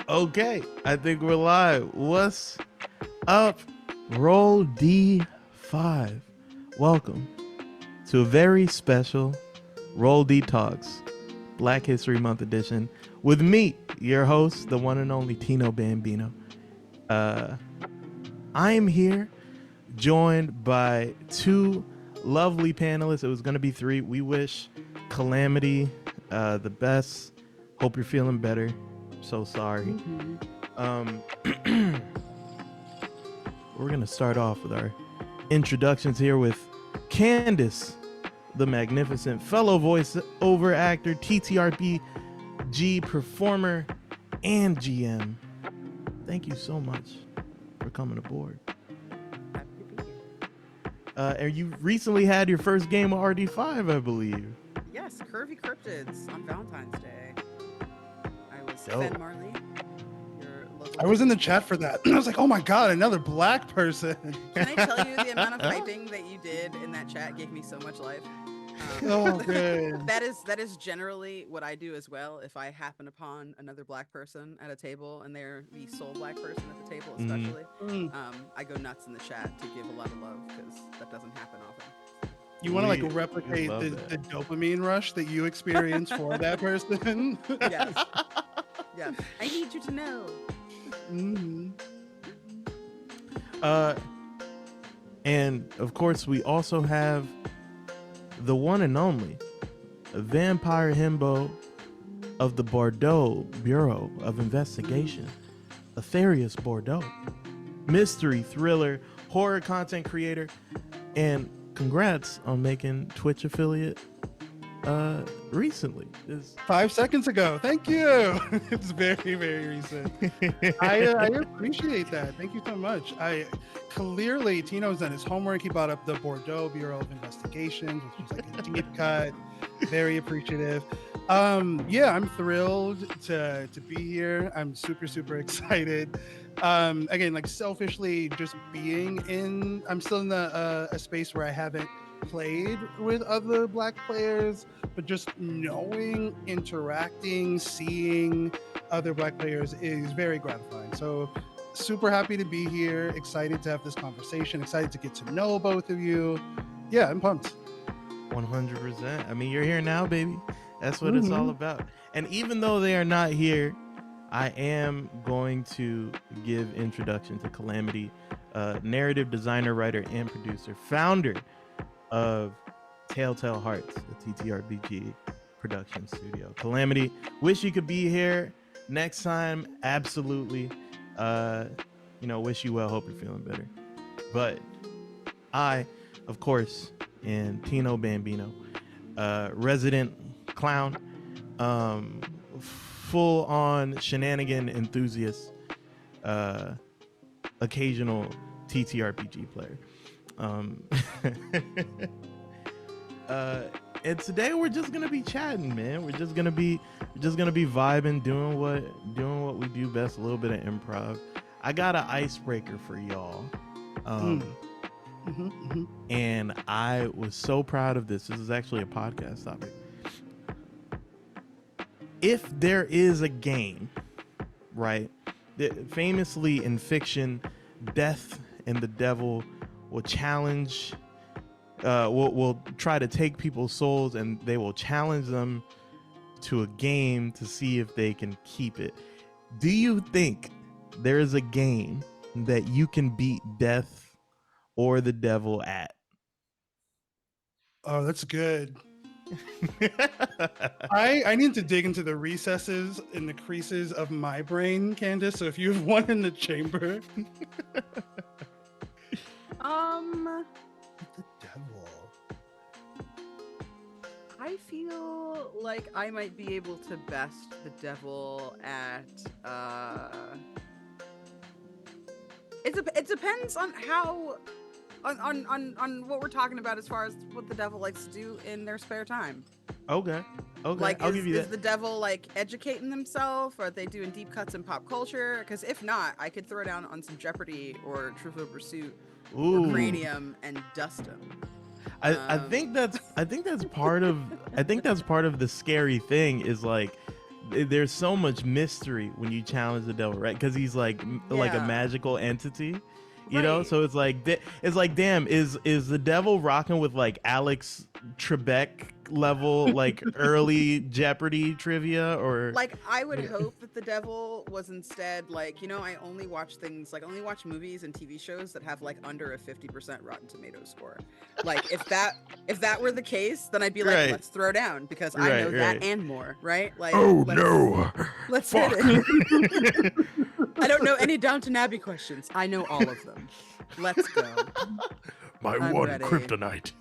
Okay, I think we're live. What's up? Roll D5. Welcome to a very special Roll D Talks Black History Month edition with me, your host, the one and only Tino Bambino. I am here joined by two lovely panelists. It was going to be three. We wish Calamity the best. Hope you're feeling better. So sorry. We're going to start off with our introductions here with Candace, the magnificent fellow voice-over actor, TTRPG performer, and GM. Thank you so much for coming aboard. Happy to be here. And you recently had your first game of RD5, I believe. Yes, Curvy Cryptids on Valentine's Day. I was Dope. Ben Marley, your local. I was in the chat for that. I was like, oh my God, another black person. Can I tell you the amount of typing that you did in that chat gave me so much life? Oh, good. That is generally what I do as well. If I happen upon another black person at a table and they're the sole black person at the table, especially, I go nuts in the chat to give a lot of love because that doesn't happen often. You want to We like replicate love the that. dopamine rush that you experience for that person? Yes, yes. I need you to know. Mhm. And of course, we also have the one and only vampire himbo of the Bordeaux Bureau of Investigation, Aetherius Bordeaux, mystery, thriller, horror content creator, and congrats on making Twitch affiliate recently. 5 seconds ago. Thank you. It's very, very recent. I appreciate that. Thank you so much. Clearly Tino's done his homework. He brought up the Bordeaux Bureau of Investigations, which was like a deep cut. Very appreciative. Yeah, I'm thrilled to be here. I'm super excited. Again, like selfishly, just being in. I'm still in a space where I haven't played with other black players, but just knowing, interacting, seeing other black players is very gratifying. So super happy to be here, excited to have this conversation, excited to get to know both of you. Yeah, I'm pumped. 100%. I mean, you're here now, baby. That's what it's all about. And even though they are not here, I am going to give introduction to Calamity, narrative designer, writer, and producer, founder of Telltale Hearts, a TTRPG production studio. Calamity, wish you could be here next time. Absolutely. Wish you well. Hope you're feeling better. But I, of course, am Tino Bambino, resident clown, full on shenanigan enthusiast, occasional TTRPG player. And today we're just gonna be chatting, man. We're just gonna be vibing, doing what we do best, a little bit of improv. I got an icebreaker for y'all. And I was so proud of this. This is actually a podcast topic. If there is a game, right, that famously in fiction, death and the devil will challenge, will try to take people's souls, and they will challenge them to a game to see if they can keep it. Do you think there is a game that you can beat death or the devil at? Oh, that's good. I need to dig into the recesses and the creases of my brain, Candace. So if you have one in the chamber. The devil. I feel like I might be able to best the devil at it depends on how on what we're talking about as far as what the devil likes to do in their spare time. Okay. Like, I'll give you that. Is the devil like educating themselves, or are they doing deep cuts in pop culture? Because if not, I could throw down on some Jeopardy or Trivial Pursuit or Cranium and dust them. I think that's part of the scary thing is like there's so much mystery when you challenge the devil, right? Because he's like a Yeah. magical entity, you know. Right. So it's like damn, is the devil rocking with like Alex Trebek level like early Jeopardy trivia, or Like, I would hope that the devil was instead like, I only watch movies and TV shows that have like under a 50% Rotten Tomatoes score. Like, if that were the case, then I'd be like, Right. let's throw down, because I know Right. that and more, right? Like, Oh let's no! hit Fuck. it. I don't know any Downton Abbey questions. I know all of them. Let's go. My I'm one ready. kryptonite.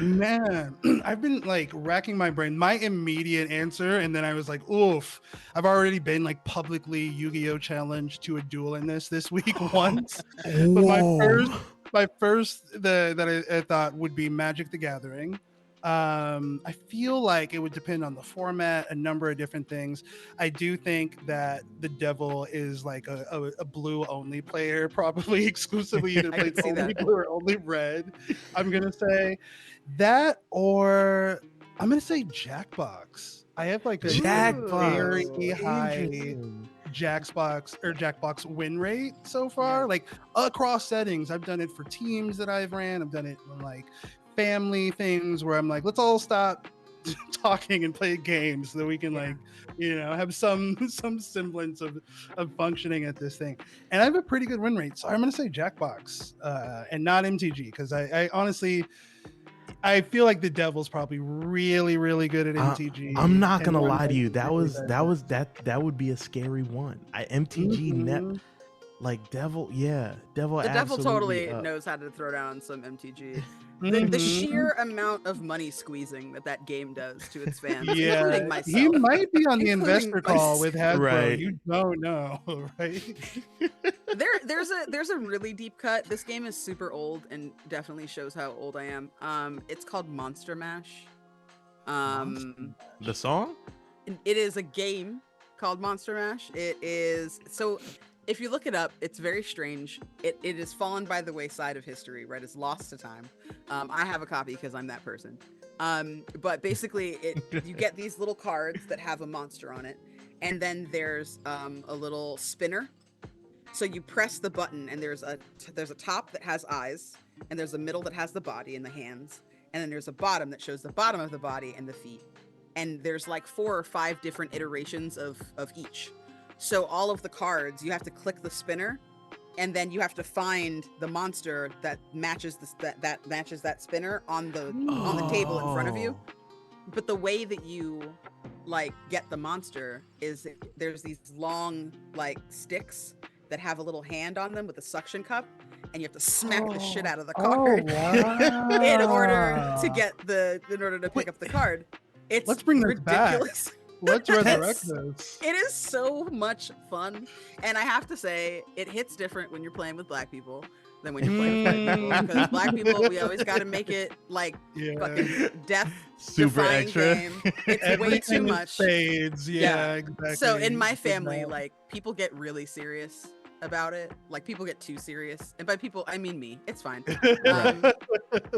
Man, I've been like racking my brain. My immediate answer, and then I was like, oof, I've already been like publicly Yu-Gi-Oh! Challenged to a duel in this week once. But my first that I thought would be Magic the Gathering. I feel like it would depend on the format, a number of different things. I do think that the devil is like a blue only player, probably exclusively either I can plays see only that. blue or only red. I'm gonna say that, or I'm gonna say Jackbox. I have like a very high Jackbox win rate so far, Yeah. like across settings. I've done it for teams that I've ran. I've done it on like family things where I'm like, let's all stop talking and play games so that we can like, have some semblance of functioning at this thing. And I have a pretty good win rate, so I'm gonna say Jackbox and not MTG, because I honestly, I feel like the devil's probably really, really good at MTG. I'm not gonna and lie to you. really That would be a scary one. MTG like devil, devil. The devil absolutely totally knows how to throw down some MTG. The Mhm. sheer amount of money squeezing that game does to its fans, Yeah, including myself. he might be on the Including investor call with Hasbro. Right. You don't know, right? There's a really deep cut. This game is super old and definitely shows how old I am. It's called Monster Mash. The song. It is a game called Monster Mash. It is so. If you look it up, it's very strange. It has fallen by the wayside of history, right? It's lost to time. I have a copy because I'm that person. But basically, you get these little cards that have a monster on it, and then there's a little spinner. So you press the button, and there's a top that has eyes, and there's a middle that has the body and the hands, and then there's a bottom that shows the bottom of the body and the feet. And there's like 4 or 5 different iterations of each. So all of the cards, you have to click the spinner, and then you have to find the monster that matches that matches that spinner on the table in front of you. But the way that you like get the monster is there's these long like sticks that have a little hand on them with a suction cup, and you have to smack the shit out of the card in order to pick up the card. It's Let's bring this back. ridiculous. Let's resurrect this. It is so much fun, and I have to say, it hits different when you're playing with black people than when you're playing with white people. Because black people, we always got to make it like fucking death super extra. game. It's way too much. Fades. Yeah, exactly. So in my family, like people get really serious about it. Like people get too serious, and by people I mean me. It's fine.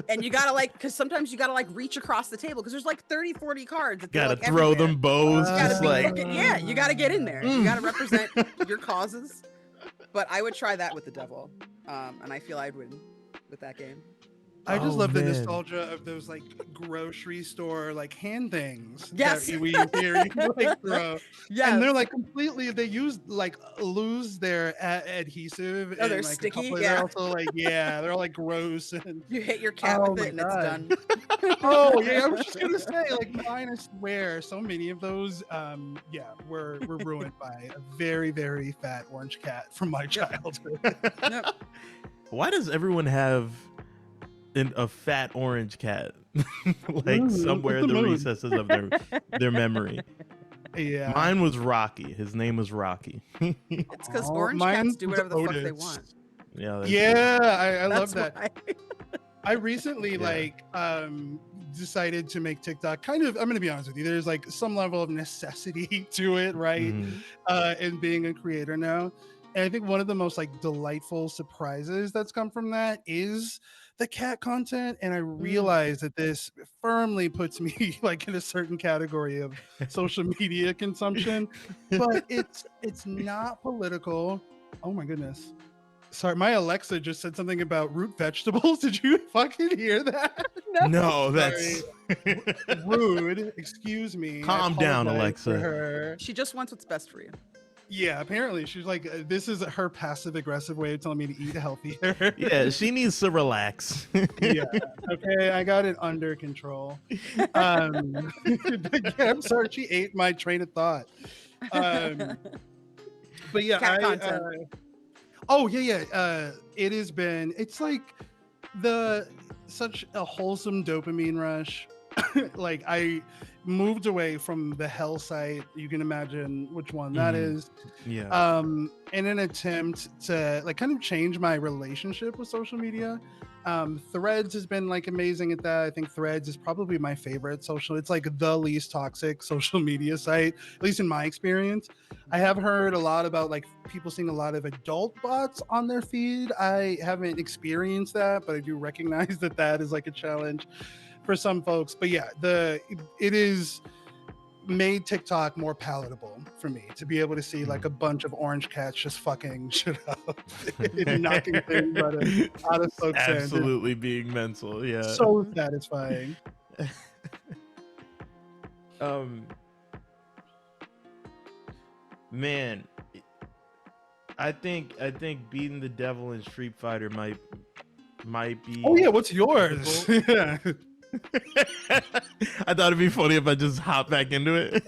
And you gotta like, because sometimes you gotta like reach across the table because there's like 30-40 cards. Gotta like, throw everywhere. them bows. You gotta Just be like fucking, you gotta get in there. You gotta represent your causes. But I would try that with the devil, and I feel I'd win with that game. I just Oh, love the man. nostalgia of those like grocery store like hand things. Yes. that we hear you like throw. Yeah, And they're like completely. They lose their adhesive. Oh, they're and, like, sticky? a couple, Yeah. They're also like they're like gross. And you hit your cat Oh with my it and it's God. done. oh yeah, I was just gonna say like mine, I swear, so many of those were ruined by a very, very fat orange cat from my childhood. Yep. why does everyone have a fat orange cat like somewhere in the mood. recesses of their memory? Yeah. Mine was Rocky. His name was Rocky. It's because Oh, orange mine cats do was whatever the fuck they Otis. want. Yeah. that's Yeah, I love That's that. why. I recently Yeah. decided to make TikTok kind of, I'm gonna be honest with you, there's like some level of necessity to it, right? Mhm. In being a creator now. And I think one of the most like delightful surprises that's come from that is the cat content. And I realize that this firmly puts me like in a certain category of social media consumption, but it's not political. Oh my goodness. Sorry, my Alexa just said something about root vegetables. Did you fucking hear that? No, Sorry. that's Rude. Excuse me. I calm down, apologize for Alexa. her. She just wants what's best for you. Yeah, apparently she's like, this is her passive aggressive way of telling me to eat healthier. Yeah, she needs to relax. Yeah. Okay, I got it under control. But yeah, I'm sorry, she ate my train of thought. But yeah, Cat content. Oh yeah. It has been. It's like such a wholesome dopamine rush. Like I moved away from the hell site. You can imagine which one that is. Yeah. In an attempt to like kind of change my relationship with social media. Threads has been like amazing at that. I think Threads is probably my favorite social. It's like the least toxic social media site, at least in my experience. I have heard a lot about like people seeing a lot of adult bots on their feed. I haven't experienced that, but I do recognize that that is like a challenge for some folks. But yeah, it is made TikTok more palatable for me to be able to see like a bunch of orange cats just fucking shit up and knocking things out of folks' hands. Absolutely being mental. Yeah. So satisfying. Man, I think beating the devil in Street Fighter might be. Oh yeah, what's yours? Yeah. I thought it'd be funny if I just hop back into it.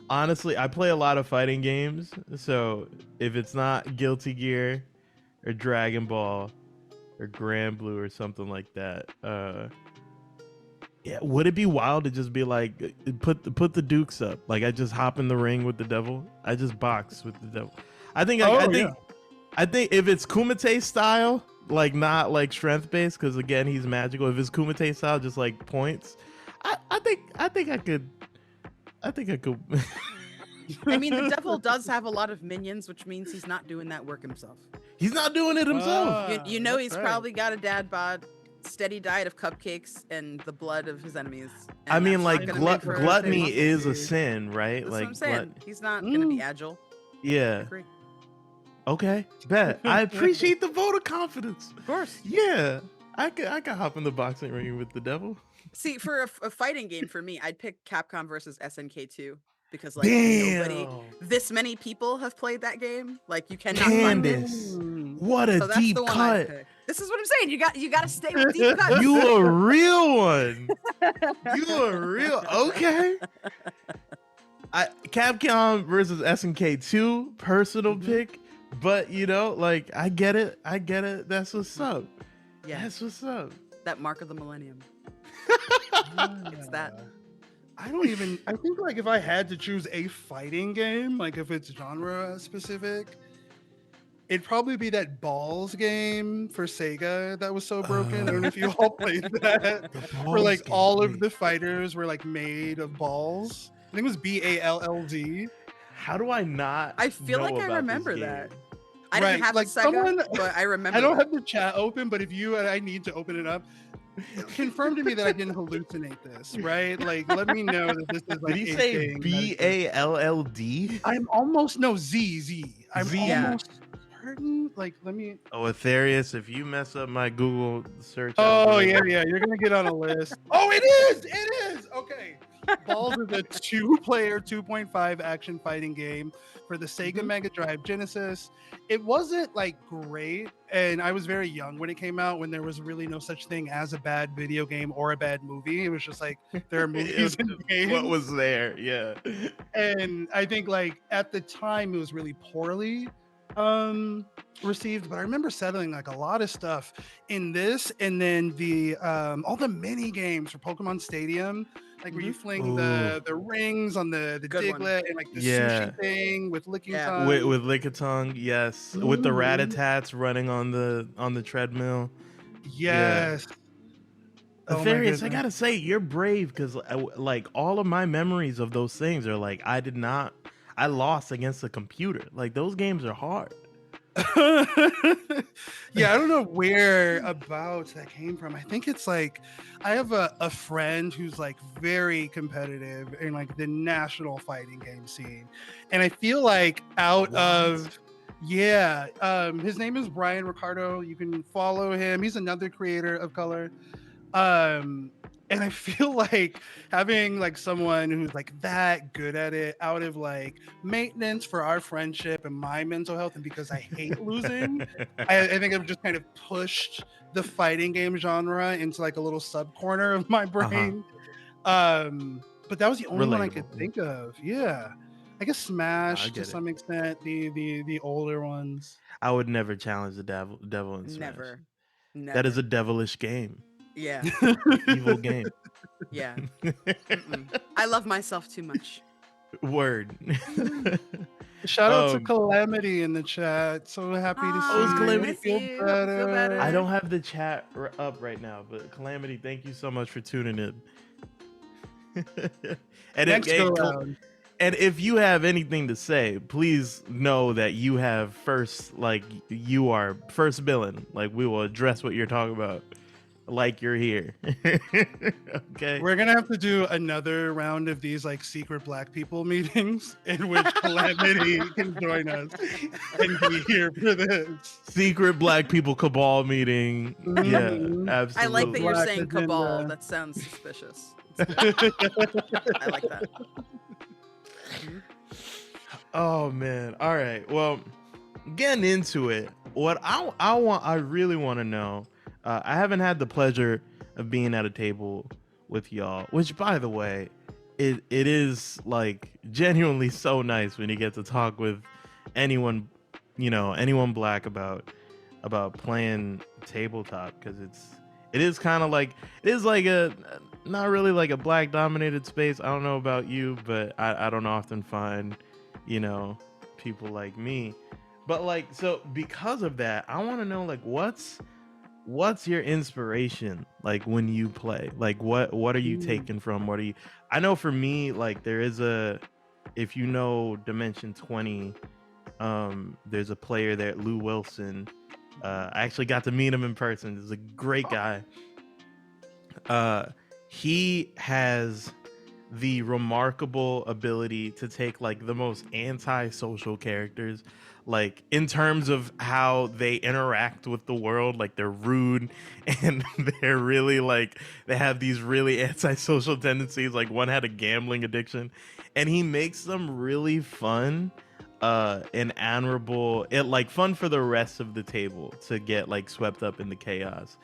Honestly, I play a lot of fighting games, so if it's not Guilty Gear or Dragon Ball or Grand Blue or something like that, yeah, would it be wild to just be like put the dukes up? Like I just hop in the ring with the devil. I just box with the devil. I think if it's Kumite style, like not like strength based, because again he's magical. If it's Kumite style, just like points, I think I could. I mean, the devil does have a lot of minions, which means he's not doing that work himself. He's not doing it himself. You know, he's probably got a dad bod, steady diet of cupcakes and the blood of his enemies. I mean, like gluttony is a sin, right? That's like what I'm saying. He's not gonna be agile. Yeah. I agree. Okay, bet. I appreciate the vote of confidence. Of course. Yeah, I could hop in the boxing ring with the devil. See, for a fighting game, for me, I'd pick Capcom versus SNK2 because like this many people have played that game. Like you cannot find it. Candace, what a deep cut. This is what I'm saying. You got to stay with deep cuts. You a real one. You a real okay. Capcom versus SNK2, personal pick. But you know, like I get it. That's what's up. Yeah, that's what's up. That mark of the millennium. It's that. I think like if I had to choose a fighting game, like if it's genre specific, it'd probably be that Balls game for Sega that was so broken. I don't know if you all played that. Where like all of the fighters were like made of balls. I think it was BALLD. How do I not? I feel like I remember that. I didn't have like a Sega, but I remember. I don't have the chat open, but if you, I need to open it up. Confirm to me that I didn't hallucinate this, right? Like, let me know that this is like. Did he say BALLD? I'm almost Z. I'm almost certain. Like, let me. Oh, Aetherius, if you mess up my Google search. Oh yeah, you're gonna get on a list. Oh, it is. Okay. Balls is a 2-player 2.5 action fighting game for the Sega Mega Drive Genesis. It wasn't like great, and I was very young when it came out, when there was really no such thing as a bad video game or a bad movie. It was just like there are movies and games. What was there? Yeah. And I think like at the time it was really poorly received, but I remember settling like a lot of stuff in this, and then the all the mini games for Pokemon Stadium, like where you fling the rings on the Diglett and like the sushi thing with Lickitung. With Lickitung, yes. With the Ratatats running on the treadmill. Yes. Oh my Aetherius, I goodness. gotta say, you're brave because like all of my memories of those things are like I lost against the computer. Like those games are hard. Yeah, I don't know where about that came from. I think it's like I have a friend who's like very competitive in like the national fighting game scene. And I feel like out What? of yeah, his name is Brian Ricardo. You can follow him. He's another creator of color. um and I feel like having like someone who's like that good at it out of like maintenance for our friendship and my mental health, and because I hate losing, I think I've just kind of pushed the fighting game genre into like a little sub corner of my Uh-huh. brain. But that was the only one I could Relatable. think of. Yeah, I guess Nah, I Smash to get it. some extent, the older ones. I would never challenge the devil in Smash. Never. That is Never. a devilish game. Yeah. Evil game. Yeah. Mm-mm. I love myself too much. Word. Shout out to um Calamity in the chat. So happy to see it's I you. Calamity. miss Feel you. Hope you feel better. I better. don't have the chat up right now, but Calamity, thank you so much for tuning in. and Next it, go it, round. And if you have anything to say, please know that you have first, like you are first billing. Like we will address what you're talking about, like you're here. Okay. We're gonna have to do another round of these like secret black people meetings in which Calamity can join us and be here for this. Secret Black People Cabal meeting. Yeah, Mhm. I like that absolutely. you're Black saying cabal. agenda. That sounds suspicious. It's good. I like that. Oh man. All right. Well, getting into it. What I really want to know. I haven't had the pleasure of being at a table with y'all, which by the way, it is like genuinely so nice when you get to talk with anyone, anyone black about playing tabletop, because it is kind of like it is like a not really like a black dominated space. I don't know about you, but I don't often find people like me. But like, so because of that, I want to know like what's your inspiration like when you play? Like what are you taking from? What are you I know for me, like there is if you know Dimension 20, there's a player there, Lou Wilson. I actually got to meet him in person. He's a great guy. He has the remarkable ability to take like the most antisocial characters, like in terms of how they interact with the world, like they're rude and they're really like they have these really antisocial tendencies. Like one had a gambling addiction, and he makes them really fun and honorable, it like fun for the rest of the table to get like swept up in the chaos.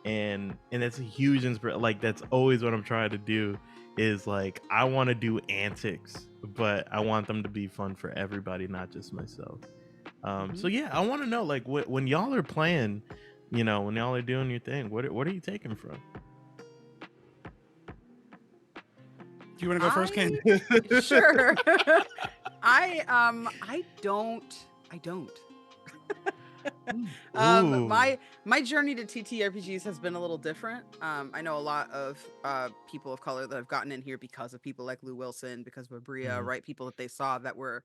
And that's a huge inspiration. Like that's always what I'm trying to do, is like I want to do antics, but I want them to be fun for everybody, not just myself. So yeah, I want to know like when y'all are playing, when y'all are doing your thing, what are you taking from? Do you want to go first, Candace? Sure. I don't. Ooh. My journey to TTRPGs has been a little different. I know a lot of people of color that have gotten in here because of people like Lou Wilson, because of Abria, Mhm. right? People that they saw that were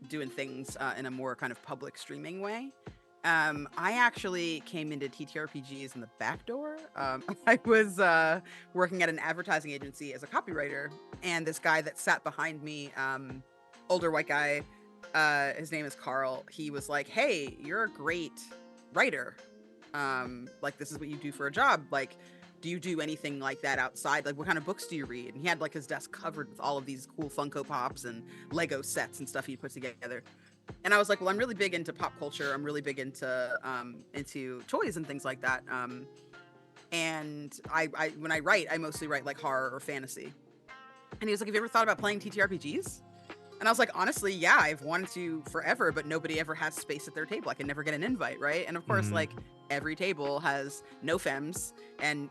doing things in a more kind of public streaming way. I actually came into TTRPGs in the back door. I was working at an advertising agency as a copywriter, and this guy that sat behind me, older white guy, his name is Carl. He was like, "Hey, you're a great writer. Like this is what you do for a job. Like, do you do anything like that outside? Like, what kind of books do you read?" And he had like his desk covered with all of these cool Funko Pops and Lego sets and stuff he put together. And I was like, "Well, I'm really big into pop culture. I'm really big into toys and things like that. And I when I write, I mostly write like horror or fantasy." And he was like, "Have you ever thought about playing TTRPGs?" And I was like, honestly, yeah, I've wanted to forever, but nobody ever has space at their table. I can never get an invite, right? And of course, Mhm. like every table has no femmes, and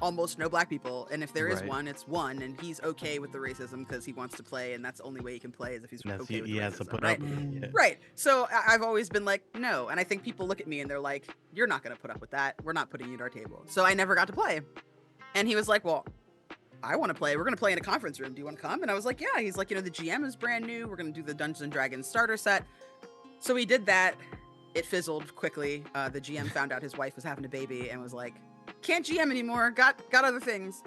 almost no black people, and if there is Right. one, it's one, and he's okay with the racism because he wants to play, and that's the only way he can play is if he's That's okay with he the has to racism, put right? up with it. Yeah. Right. So I've always been like, no, and I think people look at me and they're like, you're not going to put up with that. We're not putting you at our table. So I never got to play. And he was like, well, I want to play. We're going to play in a conference room. Do you want to come? And I was like, yeah. He's like, the GM is brand new. We're going to do the Dungeons and Dragons starter set. So we did that. It fizzled quickly. The GM found out his wife was having a baby and was like, can't GM anymore. Got other things.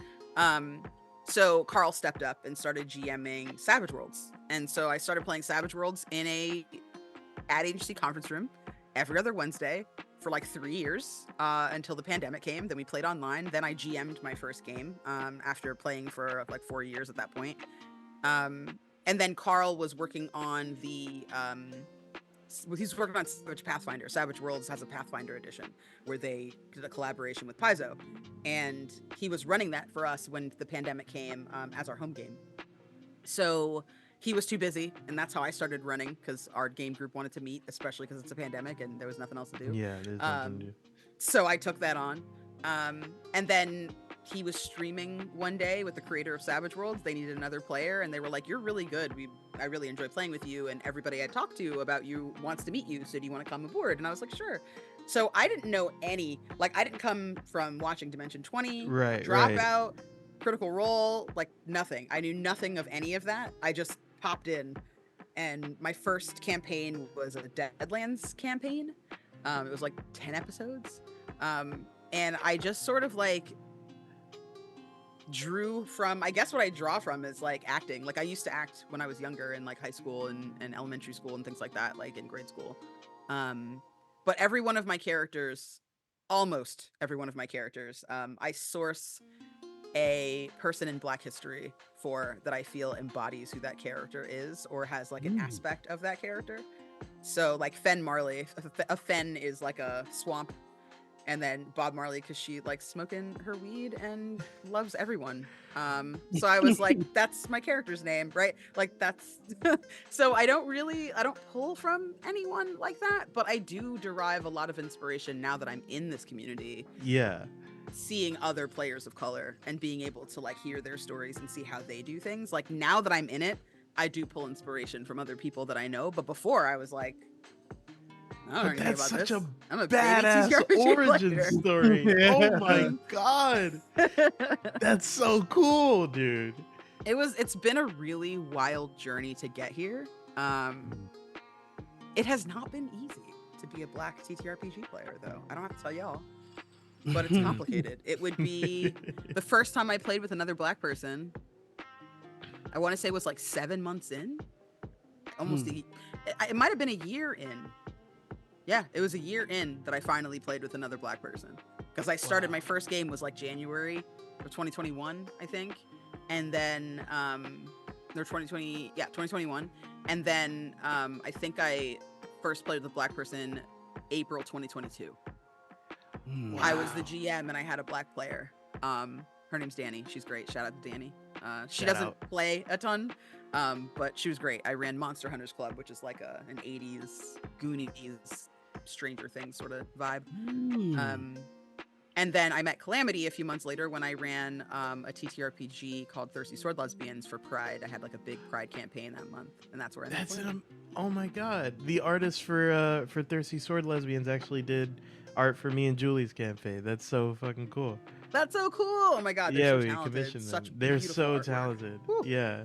So Carl stepped up and started GMing Savage Worlds. And so I started playing Savage Worlds at HC conference room every other Wednesday for like 3 years until the pandemic came. Then we played online. Then I GM'd my first game after playing for like 4 years at that point. And then Carl was working on he's working on Savage Pathfinder. Savage Worlds has a Pathfinder edition where they did a collaboration with Paizo, and he was running that for us when the pandemic came as our home game. So he was too busy, and that's how I started running because our game group wanted to meet, especially because it's a pandemic and there was nothing else to do. Yeah, there's nothing to do. So I took that on, and then he was streaming one day with the creator of Savage Worlds. They needed another player, and they were like, "You're really good. I really enjoy playing with you, and everybody I talked to about you wants to meet you. So do you want to come aboard?" And I was like, "Sure." So I didn't know I didn't come from watching Dimension 20, Right, Dropout, Critical Role, like nothing. I knew nothing of any of that. I just popped in, and my first campaign was a Deadlands campaign. It was like 10 episodes. And I just sort of like drew from, I guess what I draw from is like acting. Like I used to act when I was younger in like high school and elementary school and things like that, like in grade school. But every one of my characters, almost every one of my characters, I source a person in Black history for that I feel embodies who that character is or has like an aspect of that character. So like Fen Marley, a Fen is like a swamp, and then Bob Marley because she likes smoking her weed and loves everyone. So I was like, that's my character's name, right? Like that's so I don't pull from anyone like that, but I do derive a lot of inspiration now that I'm in this community. Yeah. Seeing other players of color and being able to like hear their stories and see how they do things. Like now that I'm in it, I do pull inspiration from other people that I know. But before I was like, I don't know anything about this. I'm a badass baby origin player. story. Oh my god. That's so cool, dude. It's been a really wild journey to get here. It has not been easy to be a Black TTRPG player though. I don't have to tell y'all. But it's complicated. It would be the first time I played with another Black person, I want to say was like 7 months in. It might have been a year in. Yeah, it was a year in that I finally played with another Black person. Because I started, my first game was like January of 2021, I think. And then, 2021. And then I think I first played with a Black person April 2022. Wow. I was the GM and I had a Black player. Her name's Danny. She's great. Shout out to Danny. She doesn't play a ton, but she was great. I ran Monster Hunters Club, which is like an 80s Goonies Stranger Things sort of vibe. And then I met Calamity a few months later when I ran a TTRPG called Thirsty Sword Lesbians for Pride. I had like a big Pride campaign that month, and that's where I met Calamity. Oh my god. The artist for Thirsty Sword Lesbians actually did art for me and Julie's campaign. That's so fucking cool. That's so cool. Oh my god, they're so talented. Commissioned them. They're so talented. Woo. Yeah.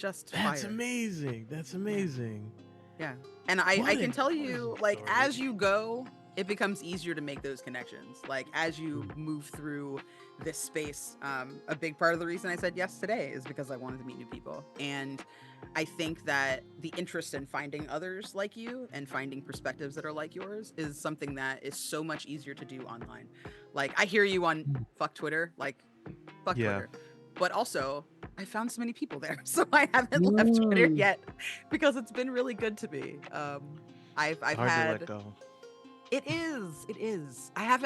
That's fire. Amazing. That's amazing. Yeah. And I can tell you, like, as you go, it becomes easier to make those connections. Like, as you move through this space, a big part of the reason I said yes today is because I wanted to meet new people. And I think that the interest in finding others like you and finding perspectives that are like yours is something that is so much easier to do online. Like, I hear you on fuck Twitter, like, fuck Twitter. But also, I found so many people there, so I haven't left Twitter yet because it's been really good to me. I've hard had. To let go. It is. I'm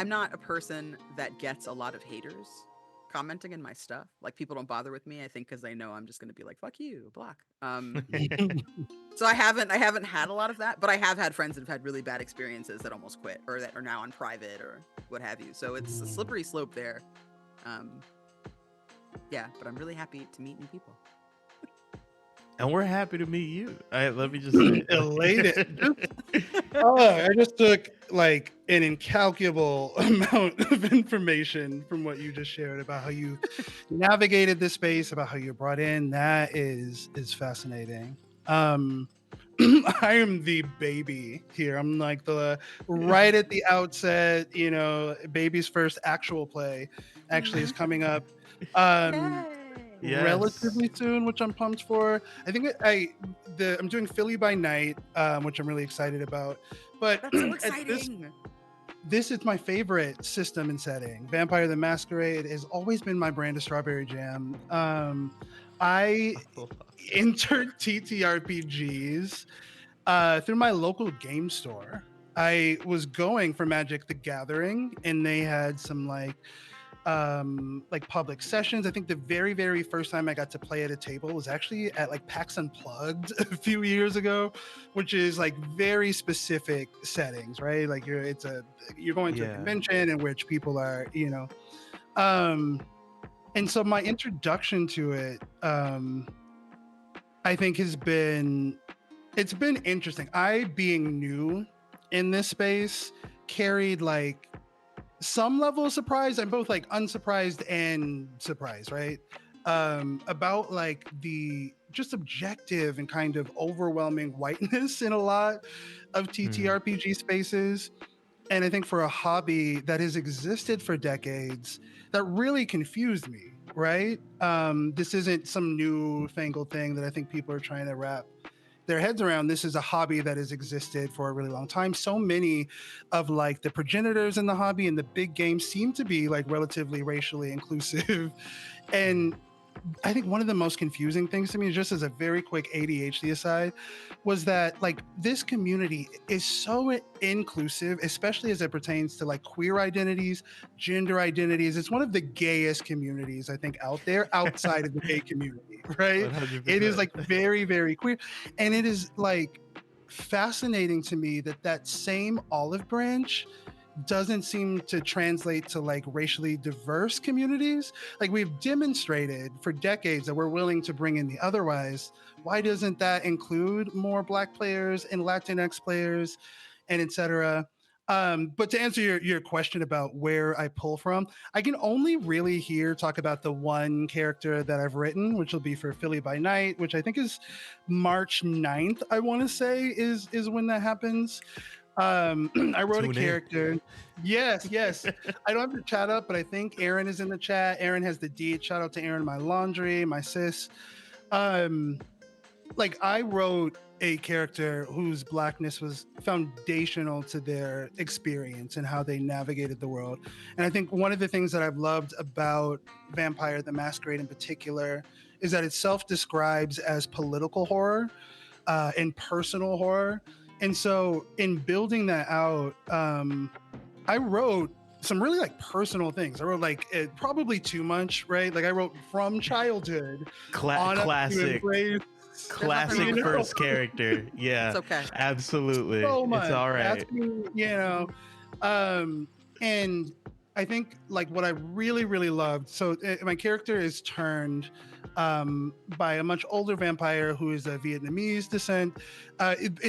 not a person that gets a lot of haters commenting in my stuff. Like, people don't bother with me, I think, because they know I'm just going to be like, fuck you, block. So I haven't had a lot of that, but I have had friends that have had really bad experiences that almost quit or that are now on private or what have you. So it's a slippery slope there. Yeah, but I'm really happy to meet new people. And we're happy to meet you. Let me just say, Elated. I just took like an incalculable amount of information from what you just shared about how you navigated this space, about how you brought in. That is fascinating. I am the baby here. I'm like the right at the outset, baby's first actual play actually is coming up. Yes. Relatively soon, which I'm pumped for. I think I'm doing Philly by Night, which I'm really excited about. But That's so exciting. This is my favorite system and setting. Vampire the Masquerade has always been my brand of strawberry jam. I entered TTRPGs through my local game store. I was going for Magic the Gathering, and they had some like public sessions. I think the very first time I got to play at a table was actually at like PAX Unplugged a few years ago, which is like very specific settings, right? Like you're going to a convention in which people are, and so my introduction to it, I think it's been interesting. I, being new in this space, carried like some level of surprise. I'm both like unsurprised and surprised, right? About like the just objective and kind of overwhelming whiteness in a lot of TTRPG spaces. And I think for a hobby that has existed for decades, that really confused me, right? This isn't some new fangled thing that I think people are trying to wrap their heads around. This is a hobby that has existed for a really long time. So many of like the progenitors in the hobby and the big games seem to be like relatively racially inclusive. And I think one of the most confusing things to me, just as a very quick ADHD aside, was that like this community is so inclusive, especially as it pertains to like queer identities, gender identities. It's one of the gayest communities I think out there outside of the gay community, right? 100%. It is like very queer. And it is like fascinating to me that same olive branch doesn't seem to translate to like racially diverse communities. Like we've demonstrated for decades that we're willing to bring in the otherwise. Why doesn't that include more Black players and Latinx players and etc.? But to answer your question about where I pull from, I can only really here talk about the one character that I've written, which will be for Philly by Night, which I think is March 9th, I want to say is when that happens. I wrote a character. Yes. I don't have the chat up, but I think Aaron is in the chat. Aaron has the deed. Shout out to Aaron, my laundry, my sis. Like I wrote a character whose Blackness was foundational to their experience and how they navigated the world. And I think one of the things that I've loved about Vampire the Masquerade in particular is that it self-describes as political horror and personal horror. And so in building that out, I wrote some really like personal things. I wrote like probably too much, right? Like I wrote from childhood on up to embrace. Classic first character. Yeah. It's okay. Absolutely. So much. It's all right. And I think like what I really loved. So my character is turned by a much older vampire who is a Vietnamese descent.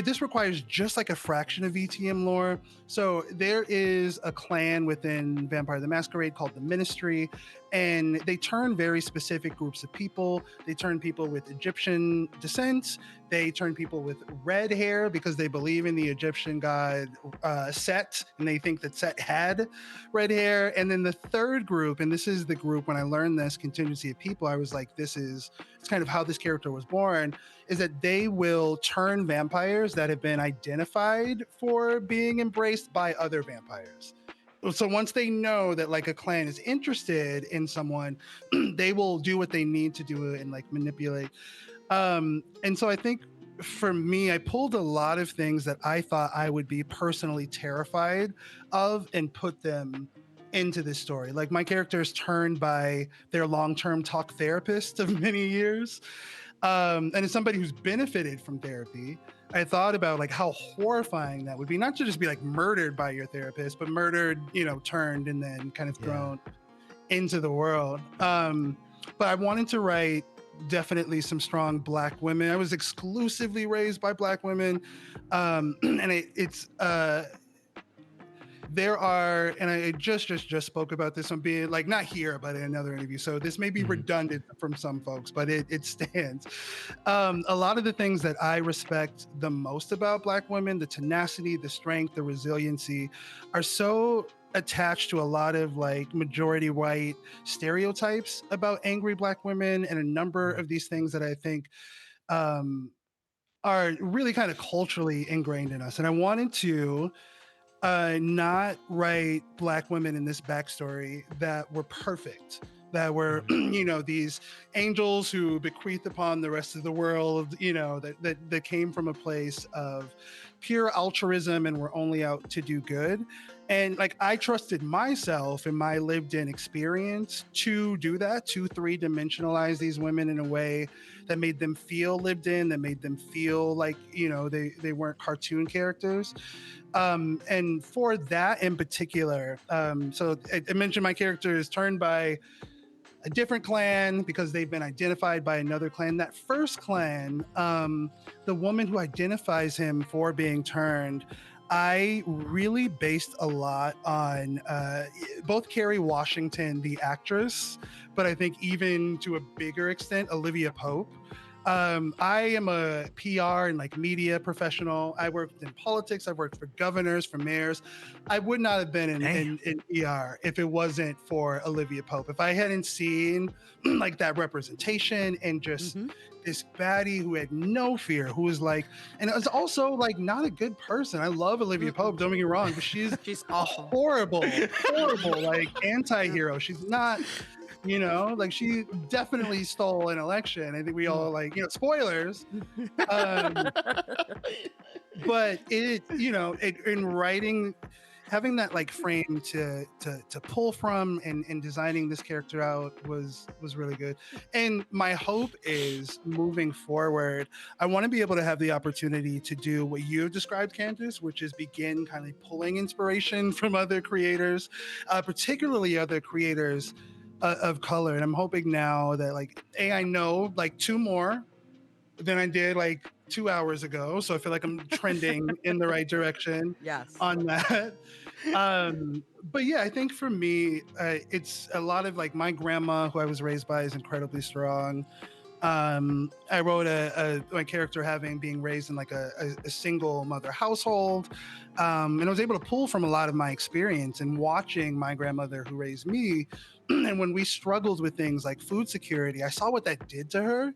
This requires just like a fraction of VTM lore. So there is a clan within Vampire the Masquerade called the Ministry, and they turn very specific groups of people. They turn people with Egyptian descent. They turn people with red hair because they believe in the Egyptian god Set, and they think that Set had red hair. And then the third group, and this is the group when I learned this contingency of people, I was like, it's kind of how this character was born, is that they will turn vampires that have been identified for being embraced by other vampires. So once they know that like a clan is interested in someone, they will do what they need to do and like manipulate. And so I think for me, I pulled a lot of things that I thought I would be personally terrified of and put them into this story. Like my character is turned by their long-term talk therapist of many years. And as somebody who's benefited from therapy, I thought about like how horrifying that would be, not to just be like murdered by your therapist, but murdered, turned and then kind of thrown into the world. But I wanted to write definitely some strong Black women. I was exclusively raised by Black women. And it's there are, and I just spoke about this on being like not here, but in another interview. So this may be redundant from some folks, but it stands. A lot of the things that I respect the most about Black women, the tenacity, the strength, the resiliency, are so attached to a lot of like majority white stereotypes about angry Black women, and a number of these things that I think are really kind of culturally ingrained in us. And I wanted to not write Black women in this backstory that were perfect, that were, these angels who bequeathed upon the rest of the world, that came from a place of pure altruism and were only out to do good. And like, I trusted myself and my lived in experience to do that, to three-dimensionalize these women in a way that made them feel lived in, that made them feel like, they weren't cartoon characters. And for that in particular, so I mentioned my character is turned by a different clan because they've been identified by another clan. That first clan, the woman who identifies him for being turned, I really based a lot on both Kerry Washington, the actress, but I think even to a bigger extent, Olivia Pope. I am a PR and like media professional. I worked in politics. I've worked for governors, for mayors. I would not have been in PR if it wasn't for Olivia Pope. If I hadn't seen like that representation and just this baddie who had no fear, who was like, and it was also like not a good person. I love Olivia Pope, don't get me wrong, but she's awful. horrible like anti-hero. She's not, like she definitely stole an election. I think we all like, spoilers. But in writing, having that like frame to pull from and designing this character out was really good. And my hope is moving forward, I want to be able to have the opportunity to do what you described, Candace, which is begin kind of pulling inspiration from other creators, particularly other creators of color. And I'm hoping now that like, I know like 2 more than I did like 2 hours ago. So I feel like I'm trending in the right direction on that. But yeah, I think for me, it's a lot of like my grandma, who I was raised by, is incredibly strong. I wrote my character being raised in like a single mother household. And I was able to pull from a lot of my experience and watching my grandmother who raised me. And when we struggled with things like food security, I saw what that did to her.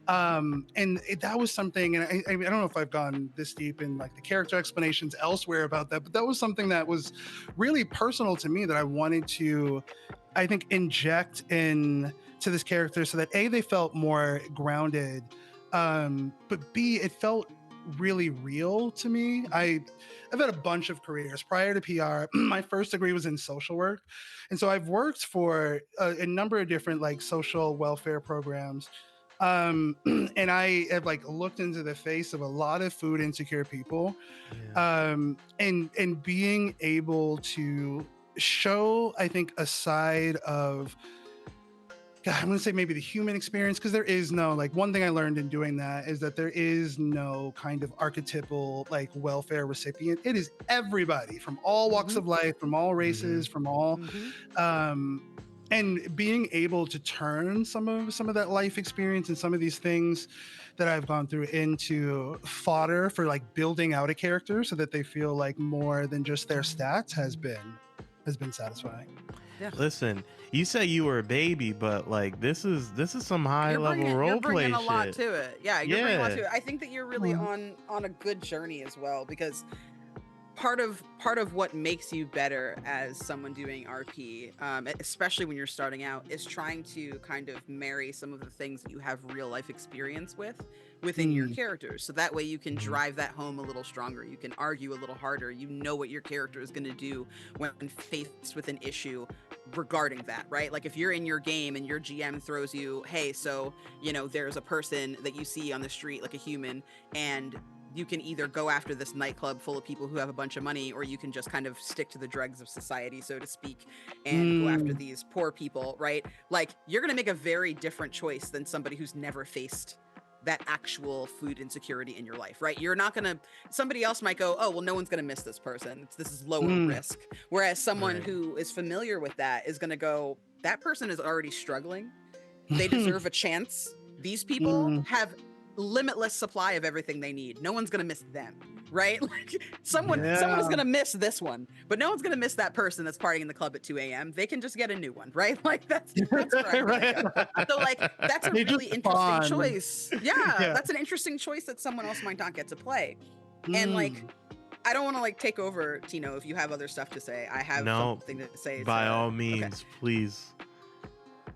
That was something, and I don't know if I've gone this deep in like the character explanations elsewhere about that, but that was something that was really personal to me that I wanted to, I think, inject in to this character so that A, they felt more grounded, but B, it felt really real to me. I've had a bunch of careers prior to PR. My first degree was in social work, and so I've worked for a number of different like social welfare programs. And I have like looked into the face of a lot of food insecure people, and being able to show, I think, a side of, God, I'm going to say maybe the human experience, because there is no, like, one thing I learned in doing that is that there is no kind of archetypal like welfare recipient. It is everybody from all walks of life, from all races, from all, and being able to turn some of that life experience and some of these things that I've gone through into fodder for like building out a character so that they feel like more than just their stats has been satisfying. Yeah. Listen, you say you were a baby, but like this is some high level role play shit. You're bringing a lot to it. Yeah, you're bringing a lot to it. I think that you're really on a good journey as well, because part of what makes you better as someone doing RP, especially when you're starting out, is trying to kind of marry some of the things that you have real life experience within your characters, so that way you can drive that home a little stronger. You can argue a little harder. You know what your character is going to do when faced with an issue regarding that, right? Like if you're in your game and your GM throws you, hey, so, you know, there's a person that you see on the street, like a human, and you can either go after this nightclub full of people who have a bunch of money, or you can just kind of stick to the dregs of society, so to speak, and go after these poor people, right? Like you're going to make a very different choice than somebody who's never faced that actual food insecurity in your life, right? You're not going to, somebody else might go, oh, well, no one's going to miss this person. This is lower risk. Whereas someone who is familiar with that is going to go, that person is already struggling. They deserve a chance. These people have limitless supply of everything they need. No one's going to miss them, right? Like someone is going to miss this one, but no one's going to miss that person that's partying in the club at 2 a.m. They can just get a new one, right? Like that's right. So like that's a really interesting choice. Yeah, that's an interesting choice that someone else might not get to play. And like I don't want to like take over, Tino. If you have other stuff to say, I have something to say. By all means, please.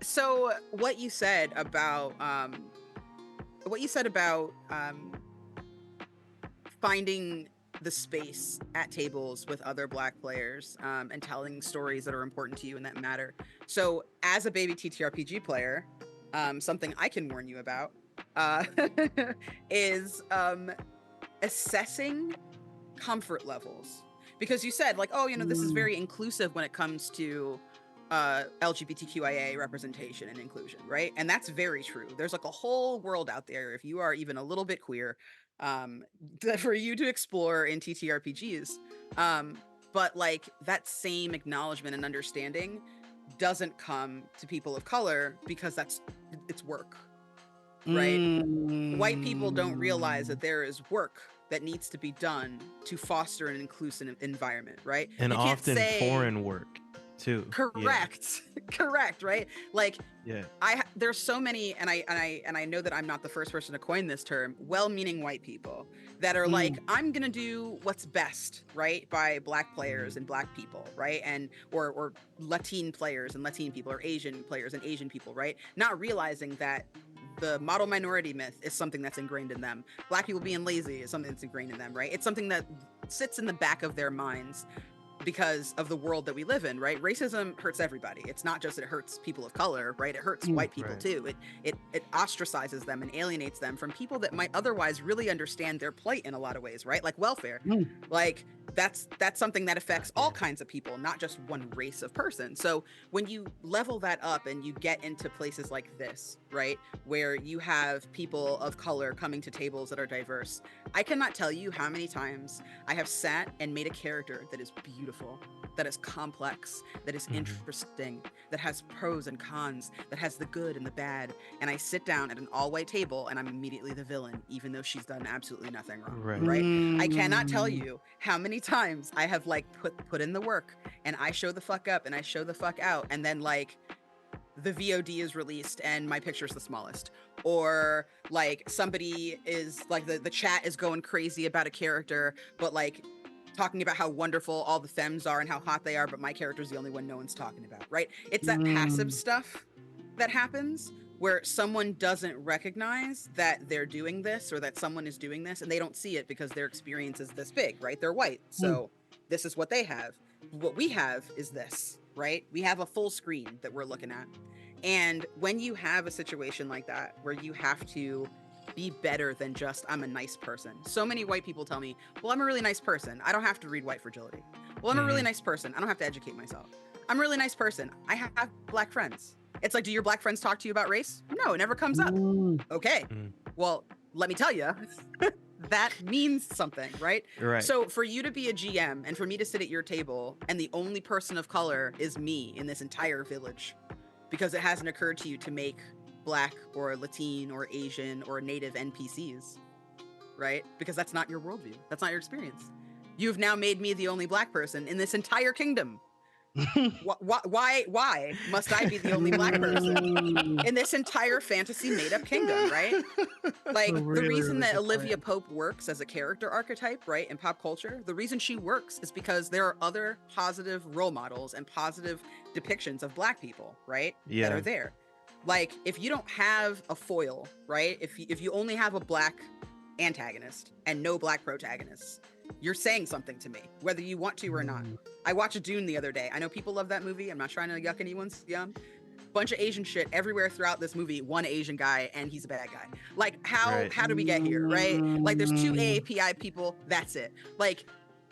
So what you said about finding the space at tables with other Black players and telling stories that are important to you and that matter. So as a baby TTRPG player, something I can warn you about is assessing comfort levels. Because you said like, oh, you know, this is very inclusive when it comes to LGBTQIA representation and inclusion, right? And that's very true. There's like a whole world out there, if you are even a little bit queer, for you to explore in TTRPGs. But like that same acknowledgement and understanding doesn't come to people of color because it's work, right? White people don't realize that there is work that needs to be done to foster an inclusive environment, right? And often foreign work too. Correct. Correct, right? Like there's so many, and I know that I'm not the first person to coin this term, well-meaning white people that are like, I'm gonna do what's best, right, by Black players and Black people, right? And or Latin players and Latin people, or Asian players and Asian people, right? Not realizing that the model minority myth is something that's ingrained in them. Black people being lazy is something that's ingrained in them, right? It's something that sits in the back of their minds because of the world that we live in, right? Racism hurts everybody. It's not just that it hurts people of color, right? It hurts white people too. It ostracizes them and alienates them from people that might otherwise really understand their plight in a lot of ways, right? Like welfare. Like that's something that affects all kinds of people, not just one race of person. So when you level that up and you get into places like this, right, where you have people of color coming to tables that are diverse, I cannot tell you how many times I have sat and made a character that is beautiful, that is complex, that is interesting, that has pros and cons, that has the good and the bad, and I sit down at an all-white table and I'm immediately the villain, even though she's done absolutely nothing wrong, right? I cannot tell you how many times I have like put in the work and I show the fuck up and I show the fuck out, and then like the VOD is released and my picture's the smallest, or like somebody is like the chat is going crazy about a character, but like talking about how wonderful all the femmes are and how hot they are, but my character's the only one no one's talking about, right? It's that passive stuff that happens where someone doesn't recognize that they're doing this or that someone is doing this, and they don't see it because their experience is this big, right? They're white, so this is what they have. What we have is this, right? We have a full screen that we're looking at. And when you have a situation like that where you have to be better than just I'm a nice person. So many white people tell me, well, I'm a really nice person. I don't have to read White Fragility. Well, I'm a really nice person. I don't have to educate myself. I'm a really nice person. I have Black friends. It's like, do your Black friends talk to you about race? No, it never comes up. Okay. Well, let me tell you, that means something, right? Right. So for you to be a GM and for me to sit at your table and the only person of color is me in this entire village, because it hasn't occurred to you to make Black or Latin or Asian or Native NPCs, right? Because that's not your worldview. That's not your experience. You've now made me the only Black person in this entire kingdom. Why must I be the only Black person in this entire fantasy made-up kingdom, right? Like the reason that Olivia Pope works as a character archetype, right, in pop culture, the reason she works is because there are other positive role models and positive depictions of Black people, right, that are there. Like if you don't have a foil, right, if you only have a Black antagonist and no black protagonists, you're saying something to me, whether you want to or not. I watched Dune the other day. I know people love that movie. I'm not trying to yuck anyone's yum. Bunch of Asian shit everywhere throughout this movie. One Asian guy, and he's a bad guy. Like, how did we get here, right? Like, there's 2 AAPI people. That's it. Like,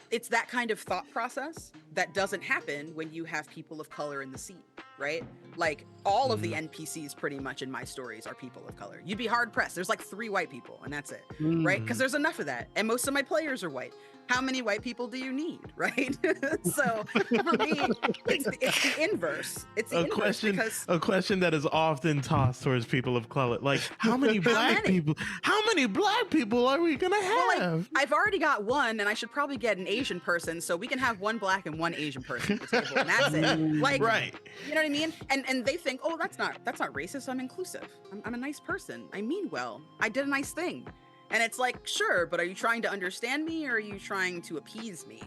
it's that kind of thought process that doesn't happen when you have people of color in the seat, right? Like, all of the NPCs pretty much in my stories are people of color. You'd be hard pressed. There's like 3 white people, and that's it, right? Because there's enough of that, and most of my players are white. How many white people do you need, right? So for me, it's the inverse. It's the inverse because a question that is often tossed towards people of color, like how many black people? How many black people are we gonna have? Well, like, I've already got one, and I should probably get an Asian person, so we can have 1 black and 1 Asian person at the table, and that's it. Like, right? You know what I mean? And they think, oh, that's not racist. I'm inclusive. I'm a nice person. I mean well. I did a nice thing. And it's like, sure, but are you trying to understand me, or are you trying to appease me?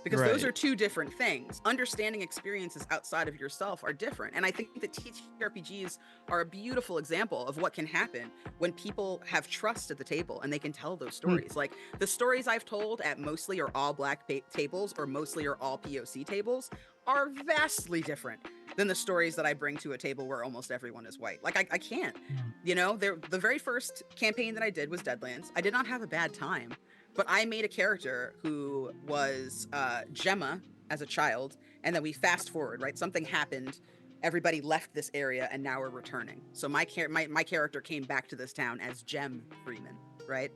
Because those are 2 different things. Understanding experiences outside of yourself are different. And I think that TTRPGs are a beautiful example of what can happen when people have trust at the table and they can tell those stories. Like, the stories I've told at mostly or all black tables or mostly or all POC tables are vastly different than the stories that I bring to a table where almost everyone is white. Like, I can't, you know, the very first campaign that I did was Deadlands. I did not have a bad time, but I made a character who was Gemma as a child, and then we fast forward, right? Something happened, everybody left this area, and now we're returning. So my character came back to this town as Gem Freeman, right?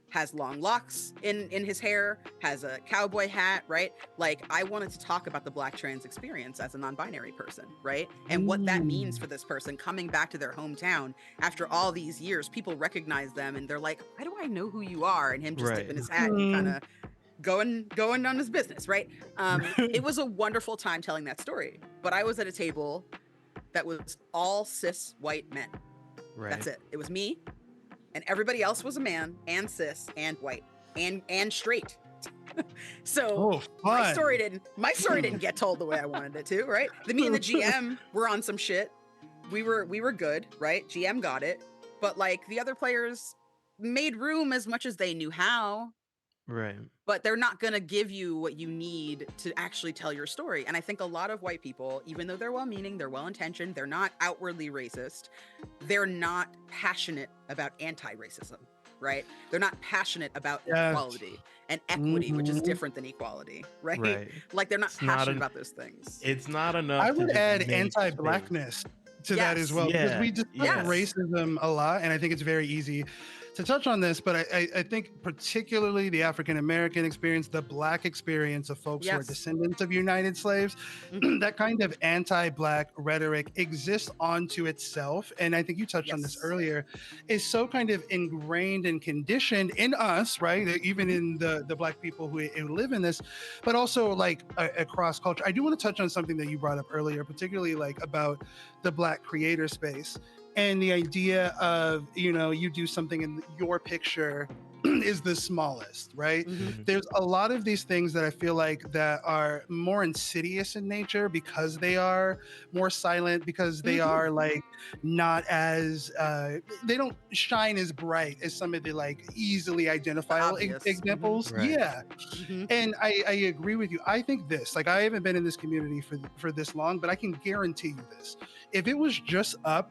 Has long locks in his hair, has a cowboy hat, right? Like, I wanted to talk about the black trans experience as a non-binary person, right? And what that means for this person coming back to their hometown after all these years. People recognize them and they're like, why do I know who you are? And him just tipping his hat and kind of going on his business, right? It was a wonderful time telling that story, but I was at a table that was all cis white men. That's it. It was me, and everybody else was a man and cis and white and straight. So my story didn't get told the way I wanted it to, right? Me and the GM were on some shit. We were good, right? GM got it, but like the other players made room as much as they knew how. Right. But they're not going to give you what you need to actually tell your story. And I think a lot of white people, even though they're well-meaning, they're well-intentioned, they're not outwardly racist, they're not passionate about anti-racism, right? They're not passionate about equality and equity, which is different than equality, right? Like, they're not passionate about those things. It's not enough. I would add anti-blackness to that as well, because we discuss racism a lot, and I think it's very easy to touch on this, but I think particularly the African-American experience, the Black experience of folks who are descendants of United slaves, that kind of anti-Black rhetoric exists onto itself. And I think you touched on this earlier, is so kind of ingrained and conditioned in us, right? Even in the Black people who live in this, but also like across culture. I do want to touch on something that you brought up earlier, particularly like about the Black creator space. And the idea of, you know, you do something and your picture is the smallest, right? There's a lot of these things that I feel like that are more insidious in nature because they are more silent, because they are like not as, they don't shine as bright as some of the like easily identifiable examples. And I agree with you. I think this, like, I haven't been in this community for this long, but I can guarantee you this. If it was just up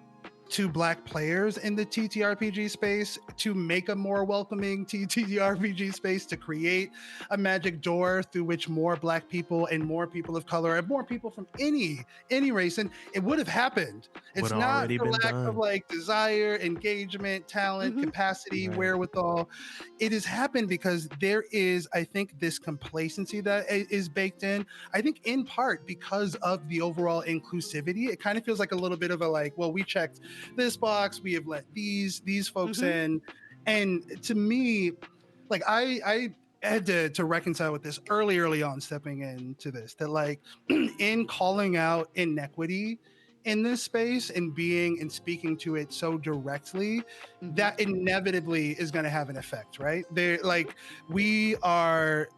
to Black players in the TTRPG space to make a more welcoming TTRPG space, to create a magic door through which more Black people and more people of color and more people from any race, and it would have happened. It's not the lack of like desire, engagement, talent, capacity, wherewithal. It has happened because there is, I think, this complacency that is baked in. I think in part because of the overall inclusivity. It kind of feels like a little bit of a like, well, we checked this box, we have let these folks in. And to me, like I had to reconcile with this early on stepping into this, that like in calling out inequity in this space and being and speaking to it so directly, that inevitably is going to have an effect, right? They're like, we are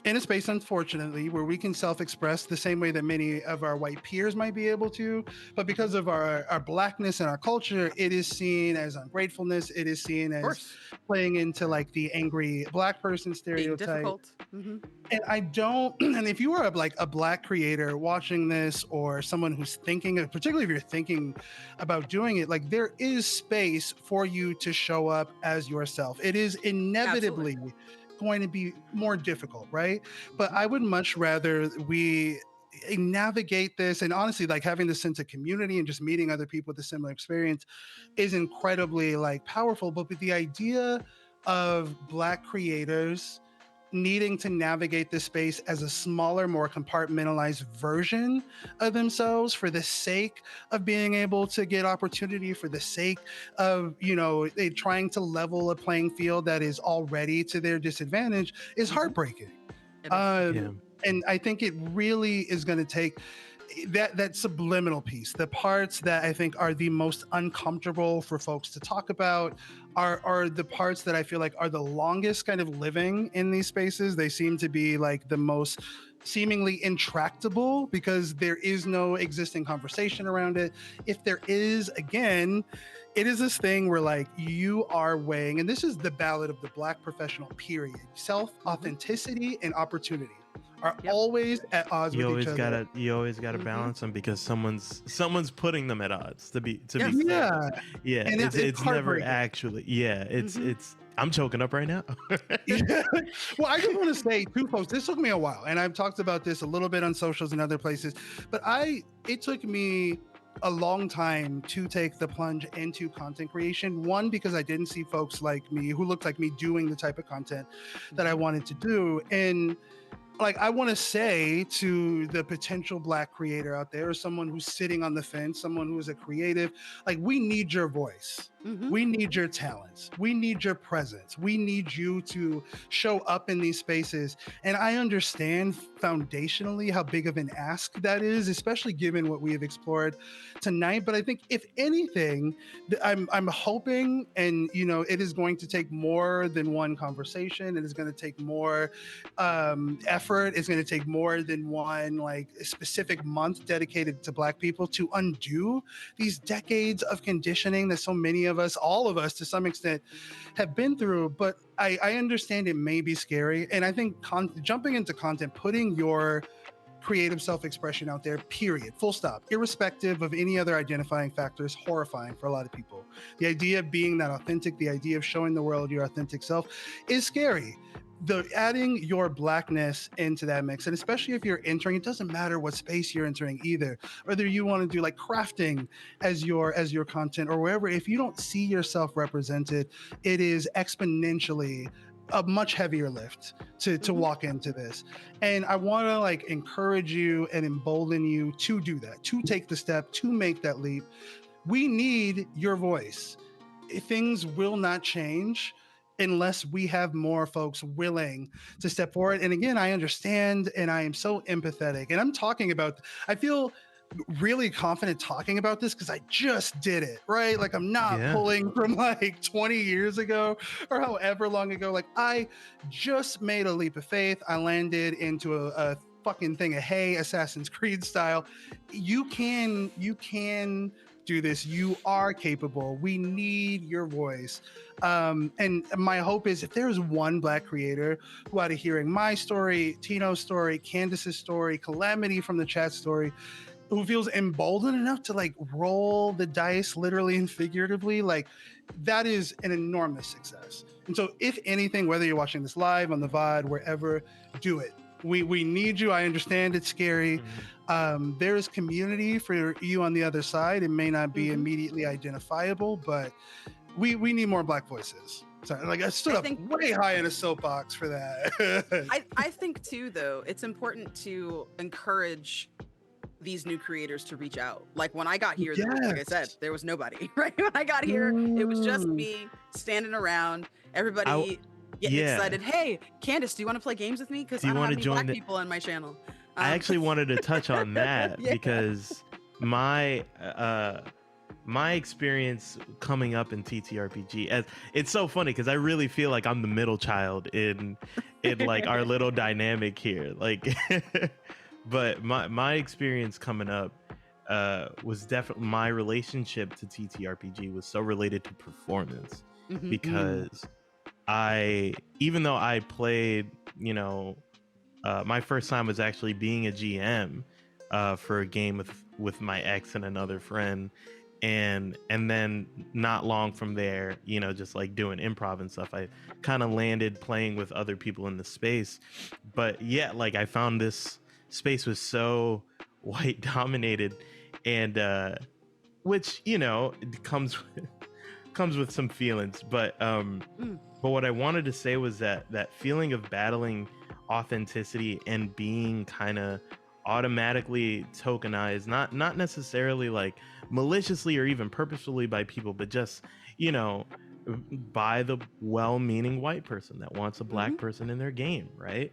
in a space, unfortunately, where we can self-express the same way that many of our white peers might be able to, but because of our blackness and our culture, it is seen as ungratefulness. It is seen Of as course, playing into like the angry black person being stereotype. difficult. Hmm. And I don't, and if you are like a black creator watching this, or someone who's thinking, particularly if you're thinking about doing it, like there is space for you to show up as yourself. It is Absolutely. inevitably going to be more difficult, right? But Mhm. I would much rather we navigate this, and honestly, like having this sense of community and just meeting other people with a similar experience is incredibly like powerful. But with the idea of black creators needing to navigate this space as a smaller, more compartmentalized version of themselves for the sake of being able to get opportunity, for the sake of, they trying to level a playing field that is already to their disadvantage is Mhm. heartbreaking. It is. Yeah. And I think it really is going to take that subliminal piece, the parts that I think are the most uncomfortable for folks to talk about, are the parts that I feel like are the longest kind of living in these spaces. They seem to be like the most seemingly intractable because there is no existing conversation around it. If there is, again, it is this thing where like you are weighing, and this is the ballad of the black professional period, self Mhm. authenticity and opportunity are Yep. always at odds with each other. You always gotta Mhm. balance them because someone's putting them at odds. To be Yes. fair, Yeah, yeah, and Yes. it's it's never heartbreaking. actually. Yeah, Mhm. it's. I'm choking up right now. Yeah. Well, I just want to say too, folks, this took me a while, and I've talked about this a little bit on socials and other places, but it took me a long time to take the plunge into content creation. One, because I didn't see folks like me who looked like me doing the type of content that I Mhm. wanted to do. And like I want to say to the potential black creator out there, or someone who's sitting on the fence, someone who is a creative, like we need your voice. Mhm. We need your talents. We need your presence. We need you to show up in these spaces. And I understand foundationally how big of an ask that is, especially given what we have explored tonight. But I think if anything, I'm hoping, and it is going to take more than one conversation. It is going to take more effort. It's going to take more than one like specific month dedicated to black people to undo these decades of conditioning that so many of us, all of us to some extent, have been through. But I understand it may be scary, and I think jumping into content, putting your creative self-expression out there, period, full stop, irrespective of any other identifying factor, is horrifying for a lot of people. The idea of being that authentic, the idea of showing the world your authentic self is scary. The adding your blackness into that mix, and especially if you're entering, it doesn't matter what space you're entering either, whether you want to do like crafting as your content or wherever, if you don't see yourself represented, it is exponentially a much heavier lift to Mhm. walk into this. And I want to like encourage you and embolden you to do that, to take the step, to make that leap. We need your voice. Things will not change unless we have more folks willing to step forward. And again, I understand, and I am so empathetic, and I'm talking about, I feel really confident talking about this because I just did it, right? Like I'm not Yeah. pulling from like 20 years ago or however long ago. Like I just made a leap of faith. I landed into a fucking thing of hay, Assassin's Creed style. You can do this. You are capable. We need your voice. And my hope is if there is one black creator who, out of hearing my story, Tino's story, Candace's story, Calamity from the chat story, who feels emboldened enough to like roll the dice literally and figuratively, like that is an enormous success. And so if anything, whether you're watching this live on the VOD, wherever, do it. We need you. I understand it's scary. There is community for you on the other side. It may not be Mhm. immediately identifiable, but we need more black voices. Sorry, like I stood I up think way high in a soapbox for that. I think too though, it's important to encourage these new creators to reach out. Like when I got here, like I said, Yes. there was nobody, right? When I got here, it was just Mm. me standing around, I everybody getting yeah. excited. Hey, Candace, do you want to play games with me? Because Do I you don't want have to any join black the? people on my channel. I actually wanted to touch on that Yeah. because my my experience coming up in TTRPG, as it's so funny because I really feel like I'm the middle child in like our little dynamic here, like but my experience coming up was definitely, my relationship to TTRPG was so related to performance, because I, even though I played, you know, my first time was actually being a GM for a game with my ex and another friend, and then not long from there, you know, just like doing improv and stuff, I kind of landed playing with other people in the space. But yeah, like I found this space was so white dominated, and which, you know, it comes with some feelings, but what I wanted to say was that that feeling of battling authenticity and being kind of automatically tokenized, not necessarily like maliciously or even purposefully by people, but just, you know, by the well-meaning white person that wants a black person in their game, right?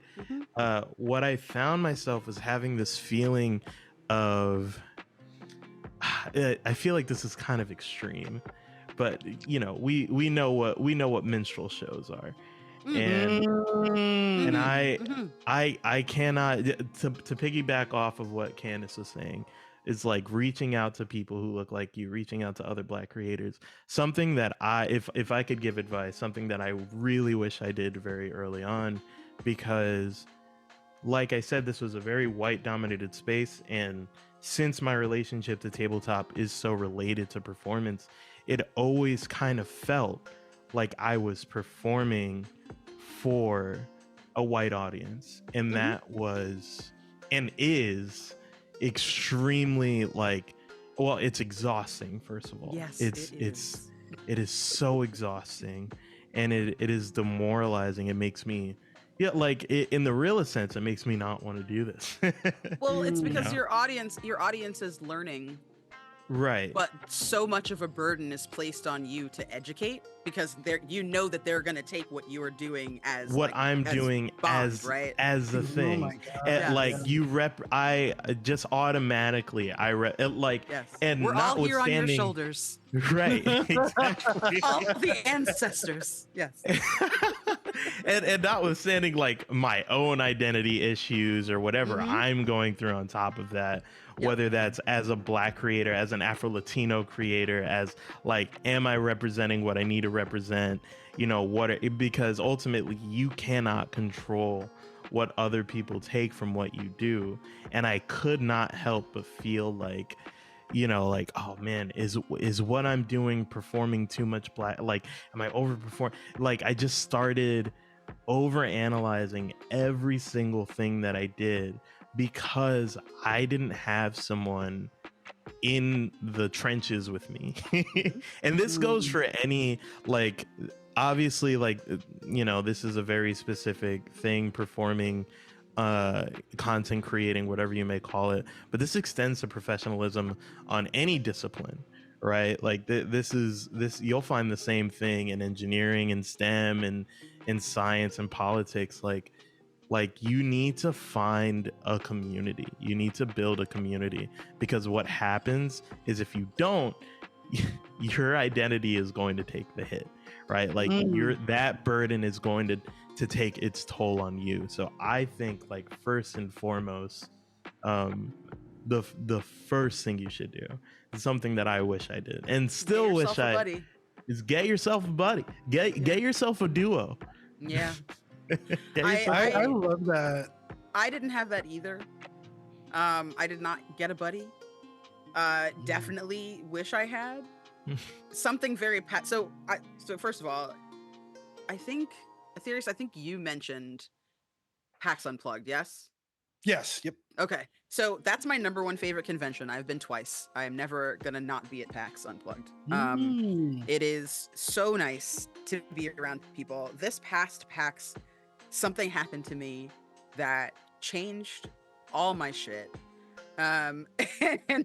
What I found myself was having this feeling of, I feel like this is kind of extreme, but you know, we know what minstrel shows are, and I cannot, to piggyback off of what Candace was saying, is like reaching out to people who look like you, reaching out to other black creators. Something that if I could give advice, something that I really wish I did very early on, because like I said, this was a very white dominated space, and since my relationship to tabletop is so related to performance, it always kind of felt like I was performing for a white audience, and that was and is extremely, like, well, it's exhausting. First of all, Yes, it is so exhausting, and it is demoralizing. It makes me, yeah, like in the realest sense, it makes me not want to do this. Well, it's You because know? your audience is learning, Right. but so much of a burden is placed on you to educate, because you know that they're going to take what you are doing as What like, I'm as doing bond, right? as the Oh thing. my god! And, like, Yeah. you I just automatically like, Yes, and we're all here on your notwithstanding, shoulders, right, exactly. all the ancestors. Yes. And notwithstanding like my own identity issues or whatever I'm going through on top of that, whether that's as a black creator, as an Afro-Latino creator, as like, am I representing what I need to represent, you know, because ultimately you cannot control what other people take from what you do. And I could not help but feel like, you know, like, oh man, is what I'm doing performing too much black, like, am I overperforming? Like, I just started over analyzing every single thing that I did, because I didn't have someone in the trenches with me. And this goes for any, like, obviously, like, you know, this is a very specific thing, performing, content creating, whatever you may call it, but this extends to professionalism on any discipline, right? Like, this you'll find the same thing in engineering and STEM and in science and politics. Like you need to find a community, you need to build a community, because what happens is, if you don't, your identity is going to take the hit, right? Like that burden is going to take its toll on you. So I think, like, first and foremost, the first thing you should do is something that I wish I did, and still wish I buddy. is get yourself a buddy, get yourself a duo. Yeah. I love that. I didn't have that either. I did not get a buddy. Definitely wish I had something very so first of all, I think, Aetherius, I think you mentioned PAX Unplugged, yes? Yes. Yep. Okay, so that's my number one favorite convention. I've been twice. I am never gonna not be at PAX Unplugged. It is so nice to be around people. This past PAX, something happened to me that changed all my shit. And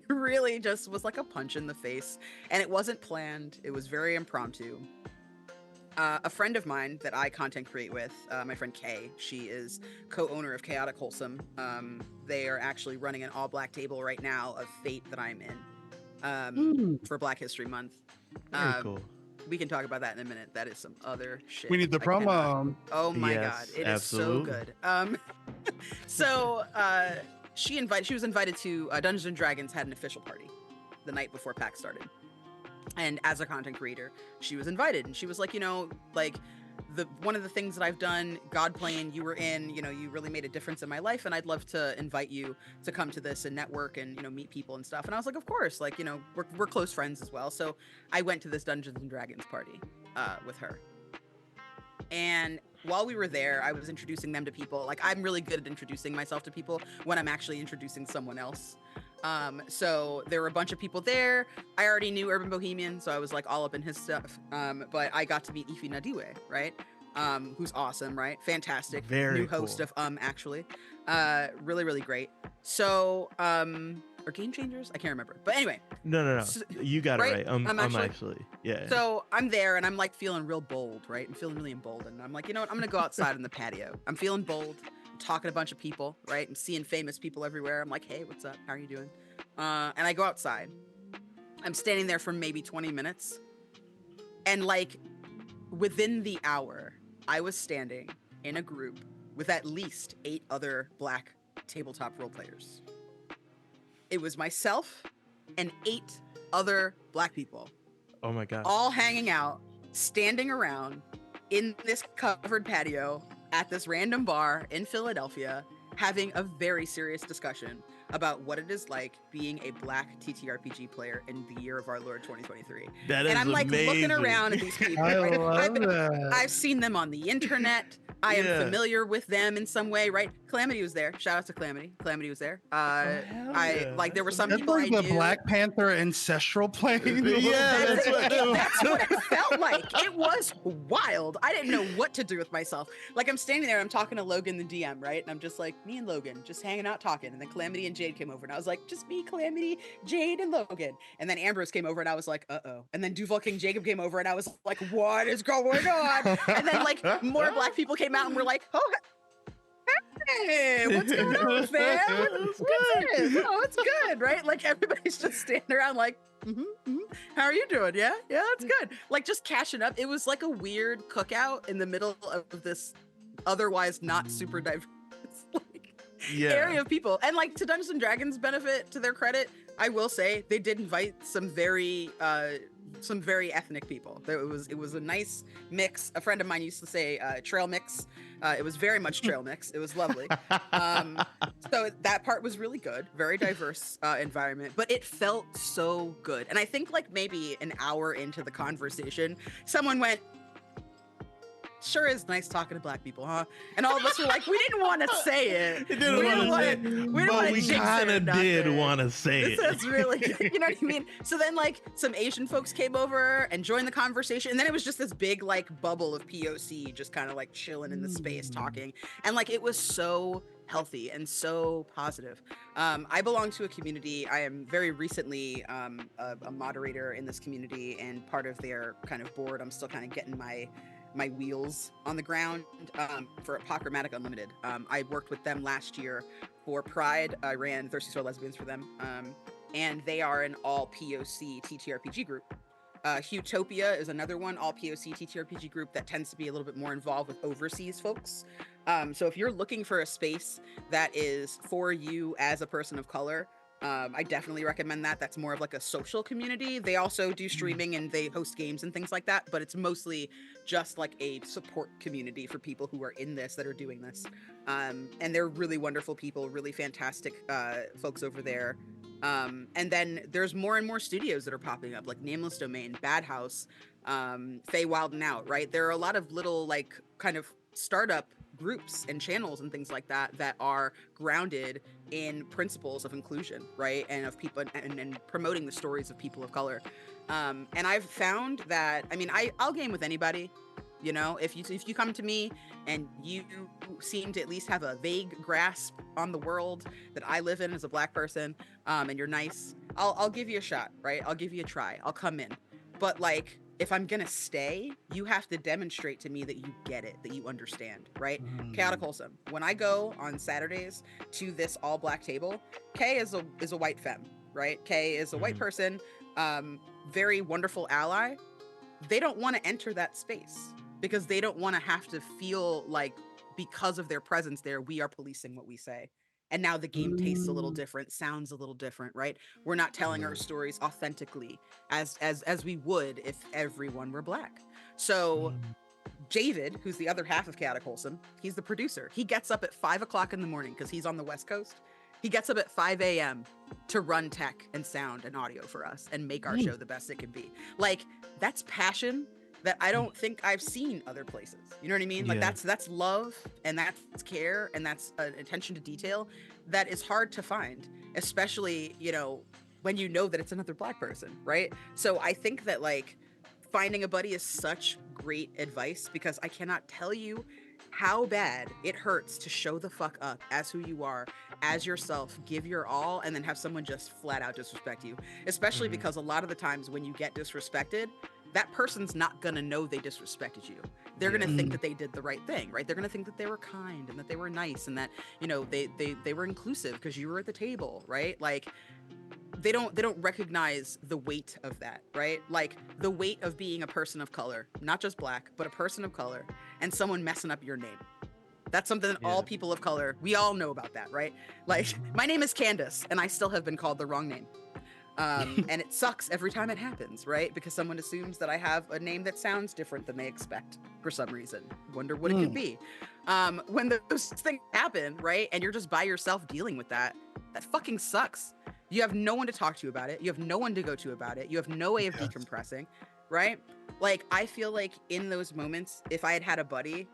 really just was like a punch in the face. And it wasn't planned. It was very impromptu. A friend of mine that I content create with, my friend Kay, she is co-owner of Chaotic Wholesome. They are actually running an all-black table right now of Fate that I'm in. for Black History Month. Very cool. We can talk about that in a minute. That is some other shit. We need the promo. Oh my Yes, god, it absolutely. is so good. So she was invited to Dungeons and Dragons had an official party the night before PAX started, and as a content creator, she was invited, and she was like, like one of the things that I've done, Godplane, you were in, you really made a difference in my life, and I'd love to invite you to come to this and network and meet people and stuff. And I was like, of course, like we're close friends as well. So I went to this Dungeons and Dragons party with her. And while we were there, I was introducing them to people. Like, I'm really good at introducing myself to people when I'm actually introducing someone else. So there were a bunch of people there. I already knew Urban Bohemian, so I was like all up in his stuff. But I got to meet Ifi Nadiwe, right? Who's awesome, right? Fantastic. Very new host cool. of actually. Really, really great. So or Game Changers? I can't remember. But anyway. No. So, You got it right? right. I'm actually, yeah. So I'm there and I'm like feeling real bold, right? I'm feeling really emboldened. I'm like, you know what? I'm gonna go outside on the patio. I'm feeling bold. I'm talking to a bunch of people, right? I'm seeing famous people everywhere. I'm like, hey, what's up? How are you doing? And I go outside. I'm standing there for maybe 20 minutes. And like within the hour, I was standing in a group with at least 8 other Black tabletop role players. It was myself and 8 other Black people. Oh my god. All hanging out, standing around in this covered patio at this random bar in Philadelphia, having a very serious discussion about what it is like being a Black TTRPG player in the year of our Lord 2023. That is and I'm like amazing. looking around at these people. I Right? love that. I've seen them on the internet. I am familiar with them in some way, right? Calamity was there. Shout out to Calamity. Calamity was there. There were some That's people like I the knew. Black Panther ancestral plane. Yeah, That's that's what it felt like. It was wild. I didn't know what to do with myself. Like, I'm standing there, I'm talking to Logan, the DM, right? And I'm just like, me and Logan, just hanging out talking. And then Calamity and Jade came over, and I was like, just me, Calamity, Jade, and Logan. And then Ambrose came over, and I was like, uh-oh. And then Duval King Jacob came over, and I was like, what is going on? And then, like, more Black people came out, and were like, oh, hey, what's going on, fam? What's good? Oh, it's good, right? Like, everybody's just standing around like, how are you doing? Yeah, that's good. Like, just cashing up. It was like a weird cookout in the middle of this otherwise not super diverse area of people. And like, to Dungeons and Dragons' benefit, to their credit, I will say they did invite some very ethnic people. It was a nice mix. A friend of mine used to say trail mix. It was very much trail mix. It was lovely. So that part was really good. Very diverse environment, but it felt so good. And I think like maybe an hour into the conversation, someone went, sure is nice talking to Black people, huh? And all of us were like, we didn't want to say it. We didn't want to, but we kind of did want to say it. This is really good. You know what I mean? So then like some Asian folks came over and joined the conversation. And then it was just this big like bubble of POC just kind of like chilling in the space talking. And like, it was so healthy and so positive. I belong to a community. I am very recently a moderator in this community and part of their kind of board. I'm still kind of getting my wheels on the ground for Apocrymatic Unlimited. I worked with them last year for Pride. I ran Thirsty Soul Lesbians for them. And they are an all POC TTRPG group. Utopia is another one, all POC TTRPG group that tends to be a little bit more involved with overseas folks. So if you're looking for a space that is for you as a person of color, I definitely recommend that. That's more of like a social community. They also do streaming and they host games and things like that, but it's mostly just like a support community for people who are in this, that are doing this. And they're really wonderful people, really fantastic folks over there. And then there's more and more studios that are popping up, like Nameless Domain, Bad House, Fey Wild and Out, right? There are a lot of little like kind of startup groups and channels and things like that that are grounded in principles of inclusion, right? And of people and promoting the stories of people of color. And I've found that, I mean, I'll game with anybody, you know, if you come to me and you seem to at least have a vague grasp on the world that I live in as a Black person, and you're nice, I'll give you a shot, right? I'll give you a try. I'll come in. But like, if I'm gonna stay, you have to demonstrate to me that you get it, that you understand, right? Chaotic Wholesome. When I go on Saturdays to this all Black table, Kay is a white femme, right? Kay is a white Mhm. person, very wonderful ally. They don't want to enter that space because they don't want to have to feel like because of their presence there, we are policing what we say. And now the game tastes a little different, sounds a little different, right? We're not telling our stories authentically as we would if everyone were black. So David, who's the other half of Chaotic Wholesome, he's the producer. He gets up at 5 o'clock in the morning because he's on the West Coast. He gets up at 5 a.m. to run tech and sound and audio for us and make our show the best it can be. Like, that's passion that I don't think I've seen other places. You know what I mean? Like, Yeah. that's love and that's care and that's attention to detail that is hard to find, especially, you know, when you know that it's another black person, right? So I think that, like, finding a buddy is such great advice because I cannot tell you how bad it hurts to show the fuck up as who you are, as yourself, give your all, and then have someone just flat out disrespect you. Especially because a lot of the times when you get disrespected, that person's not gonna know they disrespected you. They're gonna think that they did the right thing, right? They're gonna think that they were kind and that they were nice and that, you know, they were inclusive because you were at the table, right? Like, they don't recognize the weight of that, right? Like the weight of being a person of color, not just black, but a person of color, and someone messing up your name. That's something that all people of color, we all know about that, right? Like, my name is Candace, and I still have been called the wrong name. And it sucks every time it happens, right? Because someone assumes that I have a name that sounds different than they expect for some reason. Wonder what it could be. When those things happen, right? And you're just by yourself dealing with that, that fucking sucks. You have no one to talk to about it. You have no one to go to about it. You have no way of decompressing, right? Like, I feel like in those moments, if I had had a buddy,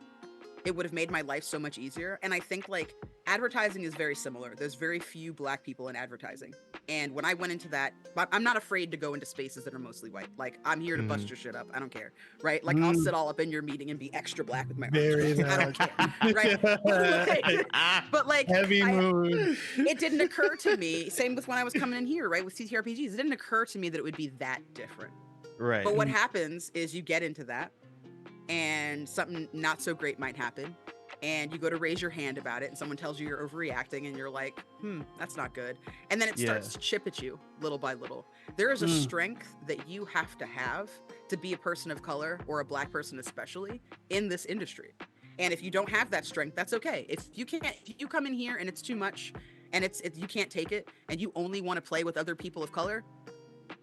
it would have made my life so much easier. And I think, like, advertising is very similar. There's very few black people in advertising. And when I went into that, I'm not afraid to go into spaces that are mostly white. Like, I'm here to bust your shit up. I don't care, right? Like, I'll sit all up in your meeting and be extra black with my arms crossed. I don't care, right? But like, heavy mood. It didn't occur to me, same with when I was coming in here, right, with TTRPGs, it didn't occur to me that it would be that different. Right. But what happens is you get into that and something not so great might happen and you go to raise your hand about it and someone tells you you're overreacting and you're like, that's not good. And then it starts to chip at you little by little. There is a strength that you have to be a person of color, or a black person especially, in this industry. And if you don't have that strength, that's okay. If you come in here and it's too much and you can't take it and you only want to play with other people of color,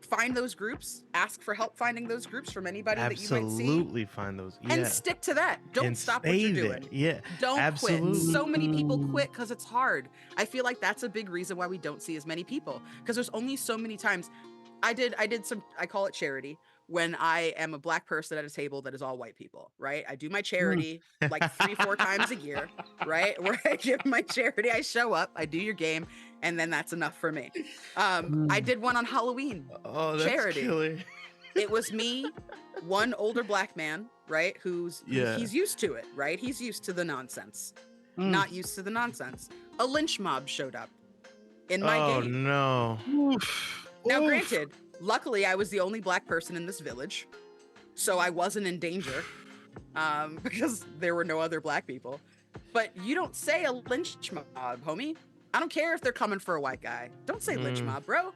find those groups, ask for help finding those groups from anybody that you might see. Absolutely find those. Yeah. And stick to that. Don't stop what you're doing. Yeah. Don't quit. So many people quit because it's hard. I feel like that's a big reason why we don't see as many people, because there's only so many times. I call it charity, when I am a black person at a table that is all white people, right? I do my charity like 3-4 times a year, right? Where I give my charity, I show up, I do your game, and then that's enough for me. I did one on Halloween. Oh, that's charity. Killer. It was me, one older black man, right? He's used to it, right? He's used to the nonsense. Not used to the nonsense. A lynch mob showed up in my game. Oh no. Now, granted, luckily I was the only black person in this village, so I wasn't in danger, because there were no other black people. But you don't say a lynch mob, homie. I don't care if they're coming for a white guy. Don't say lynch mob, bro.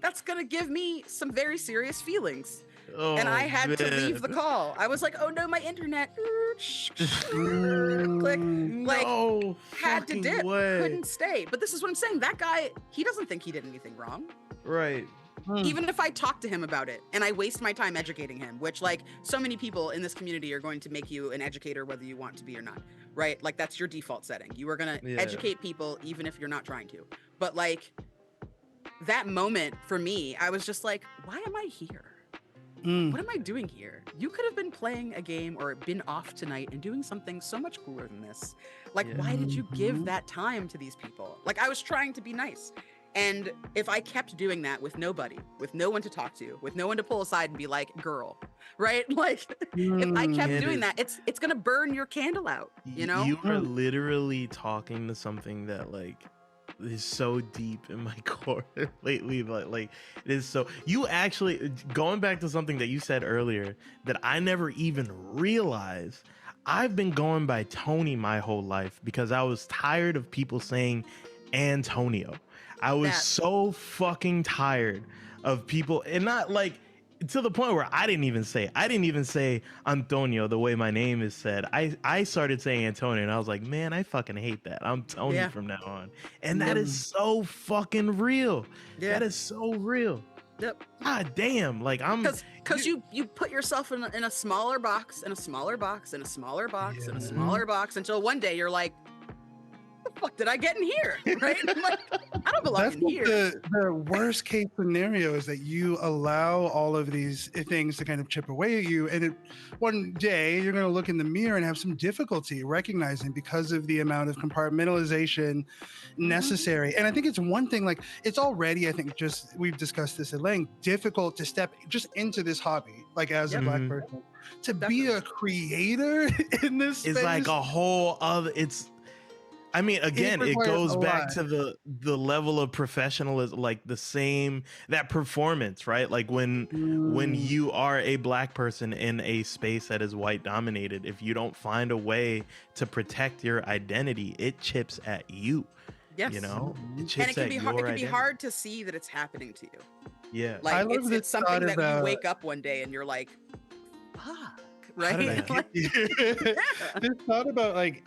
That's gonna give me some very serious feelings. And I had to leave the call. I was like, oh no, my internet. Click. Like, had to dip. Couldn't stay. But this is what I'm saying. That guy, he doesn't think he did anything wrong. Right. Even if I talk to him about it and I waste my time educating him, which, like, so many people in this community are going to make you an educator whether you want to be or not, right? Like, that's your default setting. You are going to educate people even if you're not trying to. But, like, that moment for me, I was just like, why am I here? What am I doing here? You could have been playing a game or been off tonight and doing something so much cooler than this. Like, why did you give that time to these people? Like, I was trying to be nice. And if I kept doing that with nobody, with no one to talk to, with no one to pull aside and be like, girl, right? Like, if I kept doing that, it's going to burn your candle out, you know? You are literally talking to something that, like, is so deep in my core lately. Like it is so, you actually, going back to something that you said earlier that I never even realized, I've been going by Tony my whole life because I was tired of people saying Antonio. I was That- so fucking tired of people, and not like to the point where I didn't even say Antonio the way my name is said. I started saying Antonio, and I was like, man, I fucking hate that. I'm Tony Yeah. from now on, and that is so fucking real. Yeah. That is so real. Yep. God damn, like because you put yourself in a smaller box and a smaller box and a smaller box and a smaller box until one day you're like, what the fuck did I get in here? Right? I'm like, I don't belong That's in like here. the worst case scenario is that you allow all of these things to kind of chip away at you, and one day you're going to look in the mirror and have some difficulty recognizing because of the amount of compartmentalization necessary. And I think it's one thing, like it's already, I think, just we've discussed this at length, difficult to step just into this hobby, like as a Black person, to be a creator in this space. It's like a whole other. I mean, again, it goes back to the level of professionalism, like that performance, right? Like when you are a Black person in a space that is white dominated, if you don't find a way to protect your identity, it chips at you. Yes. You know, and it can be hard. It can be hard to see that it's happening to you. Yeah, like it's something that you wake up one day and you're like, fuck. Right? This thought about like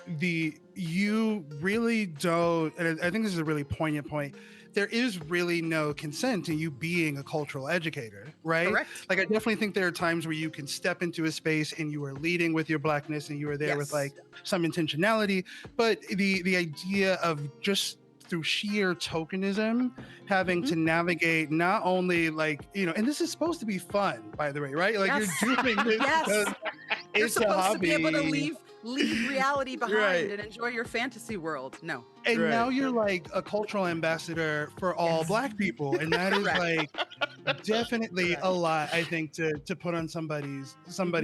you really don't, and I think this is a really poignant point. There is really no consent in you being a cultural educator, right? Correct. Like I definitely think there are times where you can step into a space and you are leading with your Blackness and you are there with like some intentionality, but the idea of just through sheer tokenism having to navigate not only like, you know, and this is supposed to be fun, by the way, right? Like you're doing this because you're it's supposed a hobby. to be able to leave reality behind and enjoy your fantasy world. No. And now you're like a cultural ambassador for all Black people, and that is like definitely a lot, I think, to put on somebody's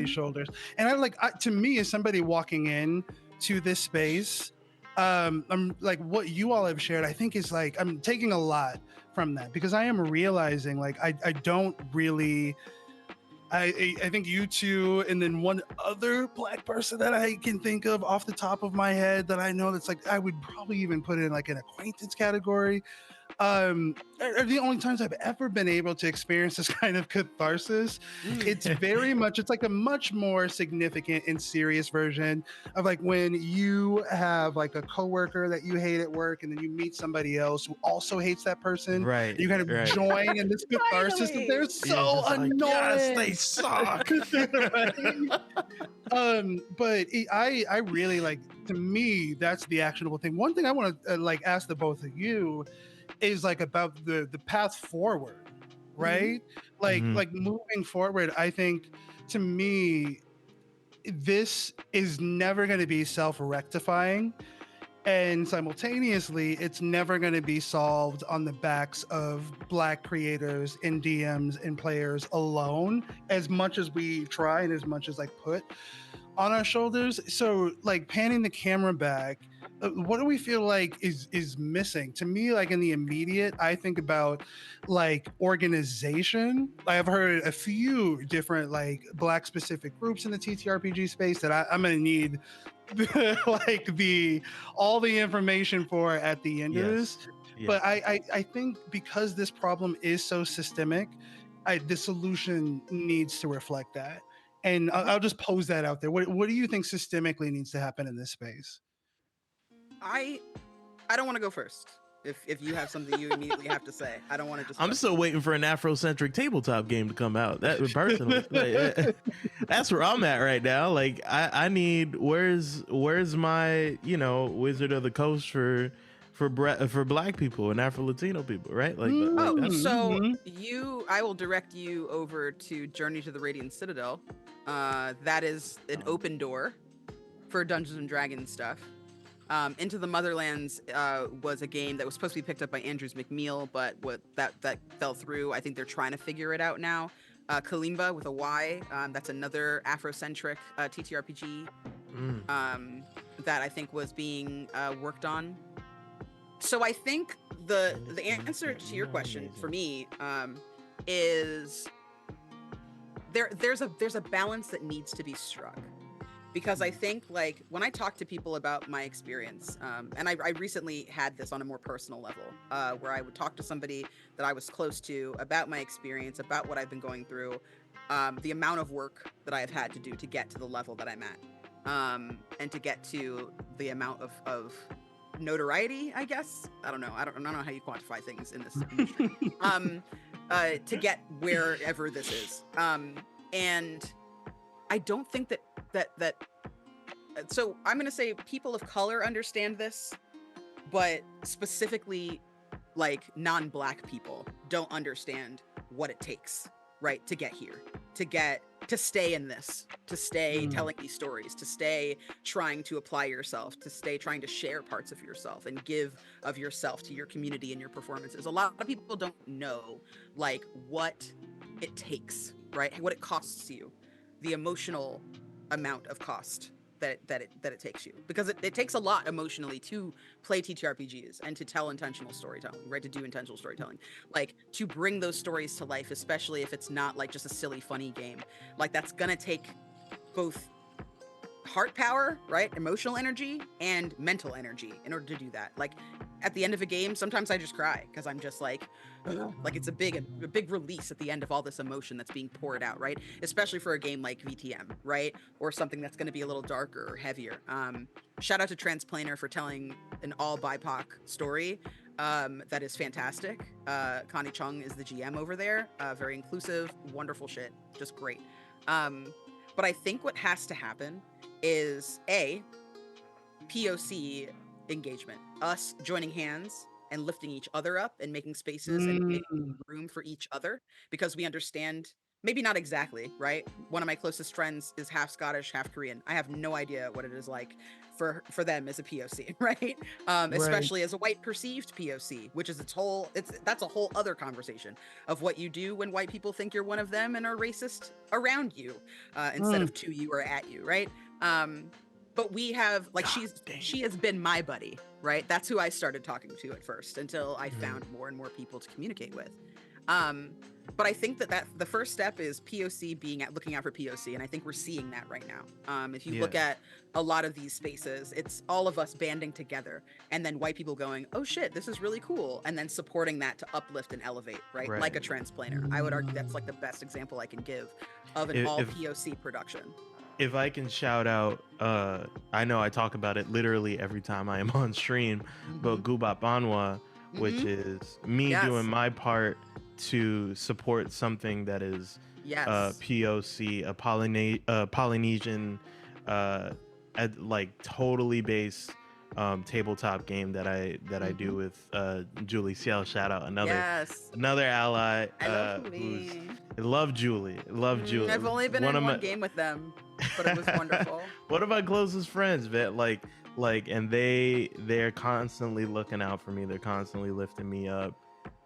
shoulders. And to me, as somebody walking in to this space, I'm like what you all have shared, I think is like I'm taking a lot from that, because I am realizing like I don't really, I think you two and then one other Black person that I can think of off the top of my head that I know that's like I would probably even put in like an acquaintance category, are the only times I've ever been able to experience this kind of catharsis. It's very much, it's like a much more significant and serious version of like when you have like a coworker that you hate at work and then you meet somebody else who also hates that person. Right. You kind of join in this catharsis that they're so annoying. Like, yes, they suck. But I really like, to me, that's the actionable thing. One thing I want to like ask the both of you is like about the path forward, right? Like moving forward, I think to me this is never going to be self-rectifying, and simultaneously it's never going to be solved on the backs of Black creators and DMs and players alone, as much as we try and as much as like put on our shoulders. So like panning the camera back, what do we feel like is missing? To me, like in the immediate, I think about like organization. I've heard a few different like Black specific groups in the TTRPG space that I'm gonna need like all the information for at the end of this. But I think because this problem is so systemic, the solution needs to reflect that. And I'll just pose that out there. What do you think systemically needs to happen in this space? I don't want to go first. If you have something you immediately have to say, I don't want to just. I'm still waiting for an Afrocentric tabletop game to come out. That personally, like, that's where I'm at right now. Like I need where's my Wizard of the Coast for Black people and Afro Latino people, right? Like, I will direct you over to Journey to the Radiant Citadel. That is an open door for Dungeons and Dragons stuff. Into the Motherlands was a game that was supposed to be picked up by Andrews McMeel, but that fell through. I think they're trying to figure it out now. Kalimba with a Y, that's another Afrocentric TTRPG that I think was being worked on. So I think the answer to your question for me is there's a balance that needs to be struck because I think like when I talk to people about my experience, and I recently had this on a more personal level, where I would talk to somebody that I was close to about my experience, about what I've been going through, the amount of work that I have had to do to get to the level that I'm at, and to get to the amount of notoriety, I guess. I don't know how you quantify things in this industry. To get wherever this is. And I don't think that so I'm going to say people of color understand this, but specifically like non-black people don't understand what it takes, right, to get here, to stay in this, to stay telling these stories, to stay trying to apply yourself, to stay trying to share parts of yourself and give of yourself to your community and your performances. A lot of people don't know like what it takes, right? What it costs you, the emotional amount of cost that it takes you, because it takes a lot emotionally to play TTRPGs and to tell intentional storytelling, right? To do intentional storytelling, like to bring those stories to life, especially if it's not like just a silly, funny game. Like that's gonna take both heart power, right? Emotional energy and mental energy in order to do that. Like at the end of a game, sometimes I just cry because I'm just like, ugh, like it's a big release at the end of all this emotion that's being poured out, right? Especially for a game like VTM, right? Or something that's going to be a little darker or heavier. Shout out to Transplaner for telling an all BIPOC story. That is fantastic. Connie Chung is the GM over there. Very inclusive, wonderful shit, just great. But I think what has to happen is POC engagement, us joining hands and lifting each other up and making spaces and making room for each other, because we understand, maybe not exactly, right? One of my closest friends is half Scottish, half Korean. I have no idea what it is like for them as a POC, right? Especially as a white perceived POC, which is that's a whole other conversation of what you do when white people think you're one of them and are racist around you, instead of to you or at you, right? But we have like she has been my buddy, right? That's who I started talking to at first until I found more and more people to communicate with. But I think that the first step is POC looking out for POC, and I think we're seeing that right now. If you look at a lot of these spaces, it's all of us banding together, and then white people going, "Oh shit, this is really cool," and then supporting that to uplift and elevate, right? Like a Transplaner. I would argue that's like the best example I can give of an all POC production. If I can shout out, I know I talk about it literally every time I am on stream, but Gubap Anwa, which is me doing my part to support something that is POC, a Polynesian, like totally based tabletop game that I do with Julie Ciel. Shout out another ally. I love Julie. I've only been in one game with them, but it was wonderful. One of my closest friends, man, like, and they're constantly looking out for me. They're constantly lifting me up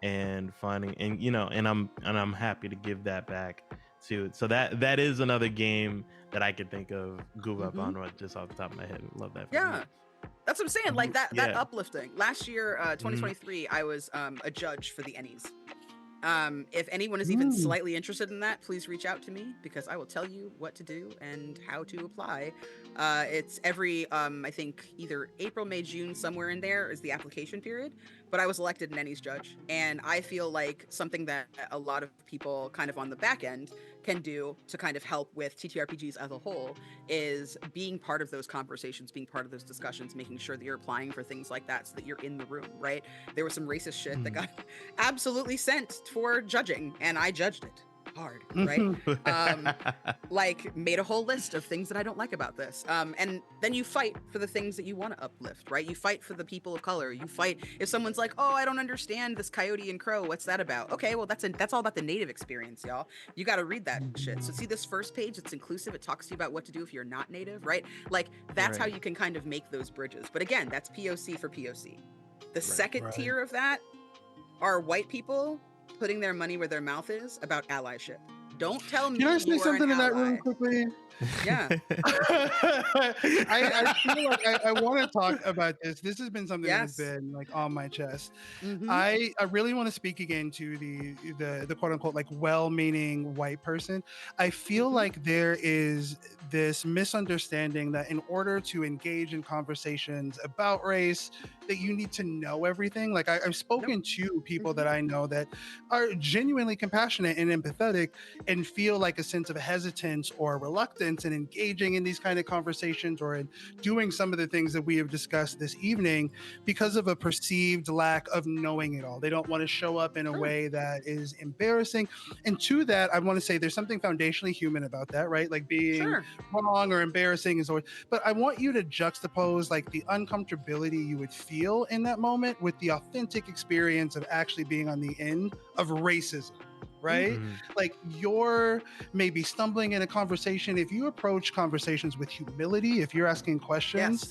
and finding, and you know, and I'm happy to give that back too. So that is another game that I could think of. Guba Banwa, just off the top of my head. Love that. That's what I'm saying. Like that uplifting. Last year, 2023, I was a judge for the Ennies. If anyone is even slightly interested in that, please reach out to me, because I will tell you what to do and how to apply. It's every, I think either April, May, June, somewhere in there is the application period, but I was elected an Ennies judge. And I feel like something that a lot of people kind of on the back end can do to kind of help with TTRPGs as a whole is being part of those conversations, being part of those discussions, making sure that you're applying for things like that so that you're in the room, right? There was some racist shit that got absolutely sent for judging, and I judged it hard, right? Like made a whole list of things that I don't like about this. And then you fight for the things that you want to uplift, right? You fight for the people of color. You fight if someone's like, "Oh, I don't understand this coyote and crow. What's that about?" Okay, well that's all about the native experience, y'all. You got to read that shit. So see this first page, it's inclusive. It talks to you about what to do if you're not native, right? Like that's how you can kind of make those bridges. But again, that's POC for POC. The second tier of that are white people putting their money where their mouth is about allyship. Don't tell me Can I say you are an something to that really ally. quickly? Yeah. I feel like I want to talk about this. This has been something that has Yes. been like on my chest. Mm-hmm. I really want to speak again to the quote unquote like well-meaning white person. I feel Mhm. like there is this misunderstanding that in order to engage in conversations about race, that you need to know everything. Like I've spoken to people that I know that are genuinely compassionate and empathetic and feel like a sense of hesitance or reluctance in engaging in these kind of conversations or in doing some of the things that we have discussed this evening because of a perceived lack of knowing it all. They don't want to show up in a Sure. way that is embarrassing. And to that, I want to say there's something foundationally human about that, right? Like being Sure. wrong or embarrassing is always, but I want you to juxtapose like the uncomfortability you would feel in that moment with the authentic experience of actually being on the end of racism. Right? Mhm. Like you're maybe stumbling in a conversation. If you approach conversations with humility, if you're asking questions,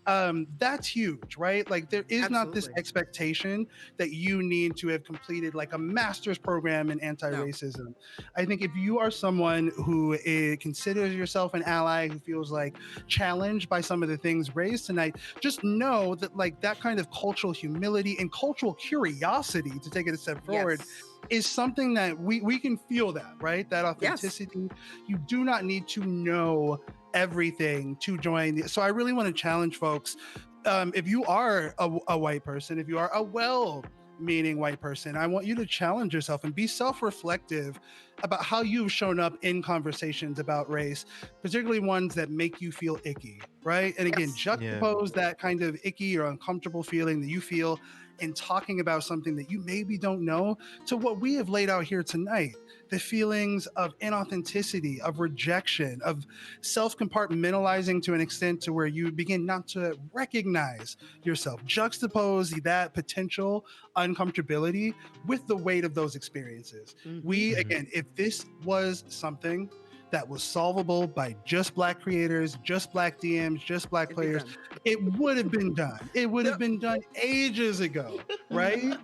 Yes. that's huge, right? Like there is not this Absolutely. expectation that you need to have completed like a master's program in No. anti-racism. I think if you are someone who considers yourself an ally, who feels like challenged by some of the things raised tonight, just know that like that kind of cultural humility and cultural curiosity, to take it a step forward, Yes. is something that we can feel that, right? That Yes. authenticity. You do not need to know everything to join. So I really want to challenge folks. If you are a white person, if you are a well-meaning white person, I want you to challenge yourself and be self-reflective about how you've shown up in conversations about race, particularly ones that make you feel icky, right? And again, Yes. Yeah. juxtapose that kind of icky or uncomfortable feeling that you feel in talking about something that you maybe don't know to what we have laid out here tonight. The feelings of inauthenticity, of rejection, of self-compartmentalizing to an extent to where you begin not to recognize yourself. Juxtapose that potential uncomfortability with the weight of those experiences. Mm-hmm. We, Mhm. again, if this was something that was solvable by just black creators, just black DMs, just black It'd be players, done. it would have been done. It would have Yep. been done ages ago, right?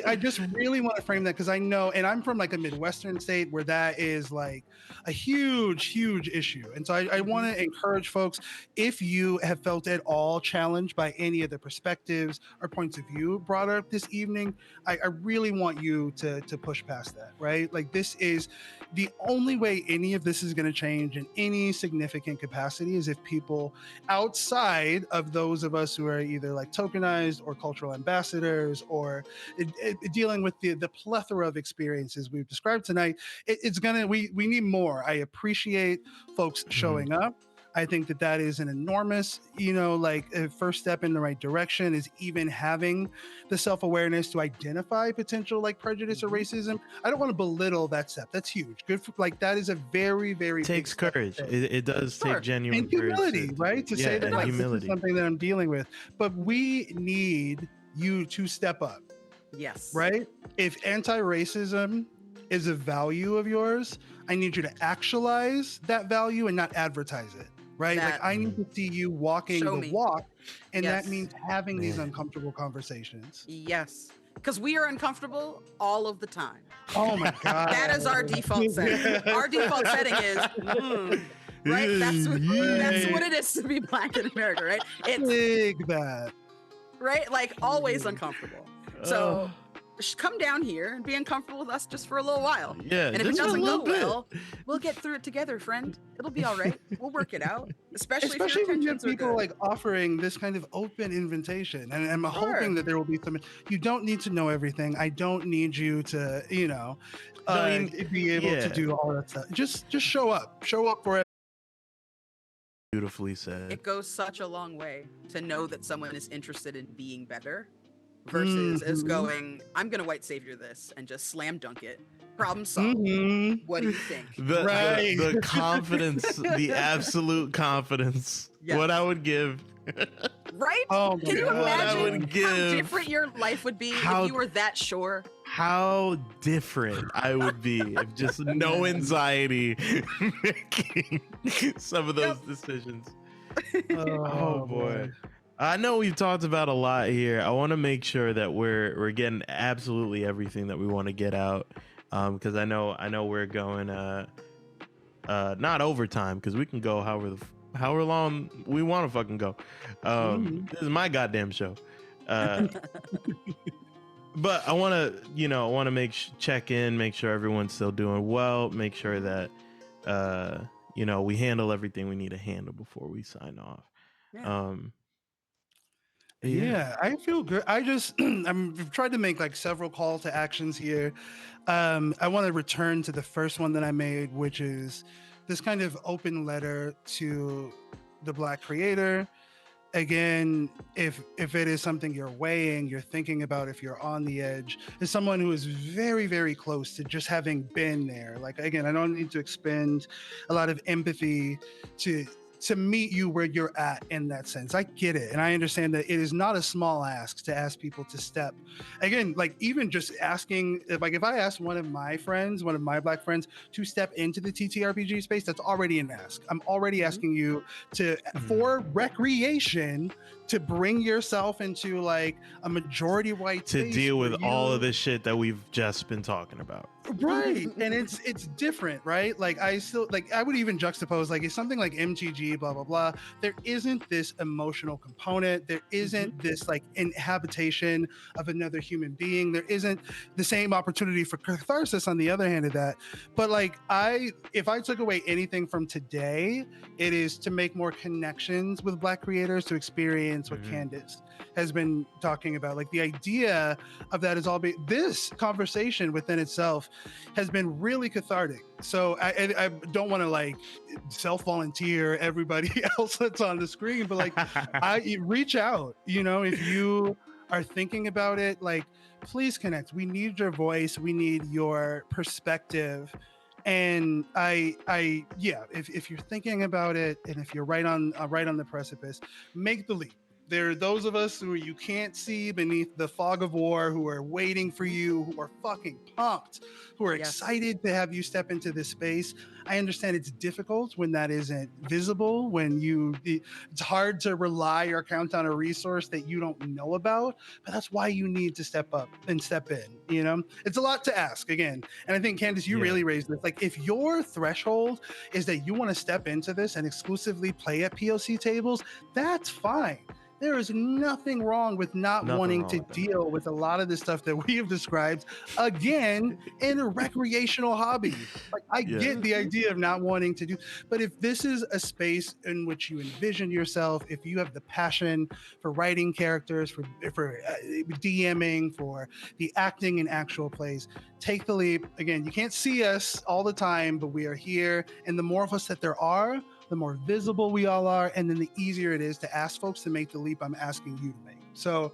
I just really want to frame that because I know, and I'm from like a Midwestern state where that is like a huge issue. And so I want Mm-hmm. to encourage folks, if you have felt at all challenged by any of the perspectives or points of view brought up this evening, I really want you to push past that, right? Like this is the only way any of this is going to change in any significant capacity is if people outside of those of us who are either like tokenized or cultural ambassadors or dealing with the plethora of experiences we've described tonight, it's gonna we need more. I appreciate folks showing up. I think that that is an enormous, like first step in the right direction is even having the self-awareness to identify potential like prejudice or Mm-hmm. racism. I don't want to belittle that step. That's huge. Good for, like that is a very big Takes step to courage. take. It does Sure. take genuine And courage humility, to right? To yeah, say that and like this is humility. something that I'm dealing with. But we need you to step up, Yes. right? If anti-racism is a value of yours, I need you to actualize that value and not advertise it, right? Like That I need to see you walking show the me. walk, and that Yes. means having these Man. uncomfortable conversations. Yes. Because we are uncomfortable all of the time. Oh my god. That is our default setting. Our default setting is right. That's what it is to be black in America, right? It's Big that. right, like always uncomfortable. So come down here and be uncomfortable with us just for a little while. Yeah, And if it just for a doesn't go little bit. well, we'll get through it together, friend. It'll be all right. We'll work it out. Especially if your When you have intentions are people good. like offering this kind of open invitation, and I'm hoping that there will be some. You don't need to know everything. I don't need you to, be able to do all that stuff. Just show up. Show up for it. Beautifully said. It goes such a long way to know that someone is interested in being better versus as going, I'm gonna white savior this and just slam dunk it. Problem solved. What do you think? The confidence, the absolute confidence. Yes. What I would give. Right? Oh my Can you God. imagine What I would how give. different your life would be How- if you were that sure? How different I would be if just no anxiety making some of those decisions. Oh boy. I know we've talked about a lot here. I want to make sure that we're getting absolutely everything that we want to get out. because I know we're going not overtime because we can go however long we want to fucking go. This is my goddamn show. But I want to, check in, make sure everyone's still doing well, make sure that, we handle everything we need to handle before we sign off. Yeah. Yeah, I feel good. I just I've tried to make like several call to actions here. I want to return to the first one that I made, which is this kind of open letter to the Black creator. Again, if it is something you're weighing, you're thinking about, if you're on the edge, as someone who is very, very close to just having been there. Like again, I don't need to expend a lot of empathy to meet you where you're at in that sense. I get it. And I understand that it is not a small ask to ask people to step. Again, like even just asking, if I asked one of my friends, one of my Black friends to step into the TTRPG space, that's already an ask. I'm already asking you to, for recreation, to bring yourself into like a majority white to space deal with where all of this shit that we've just been talking about. Right. And it's different, right? Like I still like I would even juxtapose like it's something like MTG, blah blah blah. There isn't this emotional component. There isn't this like inhabitation of another human being. There isn't the same opportunity for catharsis on the other hand of that. But like if I took away anything from today, it is to make more connections with Black creators, to experience what Candace has been talking about. Like the idea of that is this conversation within itself has been really cathartic. So I don't want to like self-volunteer everybody else that's on the screen, but like I reach out, if you are thinking about it, like please connect. We need your voice. We need your perspective. And if you're thinking about it, and if you're right on the precipice, make the leap. There are those of us who you can't see beneath the fog of war, who are waiting for you, who are fucking pumped, who are excited to have you step into this space. I understand it's difficult when that isn't visible, when it's hard to rely or count on a resource that you don't know about, but that's why you need to step up and step in, It's a lot to ask, again. And I think, Candace, you really raised this. Like, if your threshold is that you want to step into this and exclusively play at POC tables, that's fine. There is nothing wrong with not wanting to deal with a lot of the stuff that we have described, again, in a recreational hobby. Like, I get the idea of not wanting to do, but if this is a space in which you envision yourself, if you have the passion for writing characters, for DMing, for the acting in actual plays, take the leap. Again, you can't see us all the time, but we are here. And the more of us that there are, the more visible we all are, and then the easier it is to ask folks to make the leap I'm asking you to make. So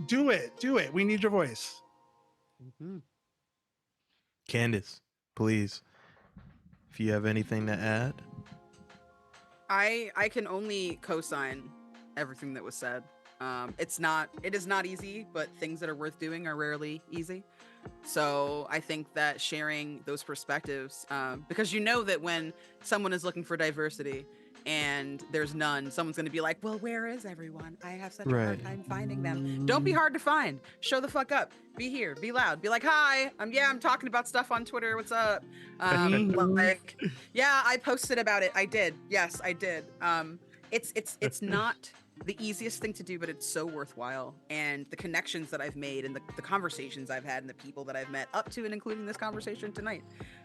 do it. We need your voice. Candace, please, if you have anything to add. I can only co-sign everything that was said. It is not easy, but things that are worth doing are rarely easy. So I think that sharing those perspectives, because that when someone is looking for diversity and there's none, someone's going to be like, well, where is everyone? I have such a hard time finding them. Don't be hard to find. Show the fuck up. Be here. Be loud. Be like, hi, I'm talking about stuff on Twitter. What's up? I posted about it. I did. Yes, I did. It's not the easiest thing to do, but it's so worthwhile. And the connections that I've made and the conversations I've had and the people that I've met up to and including this conversation tonight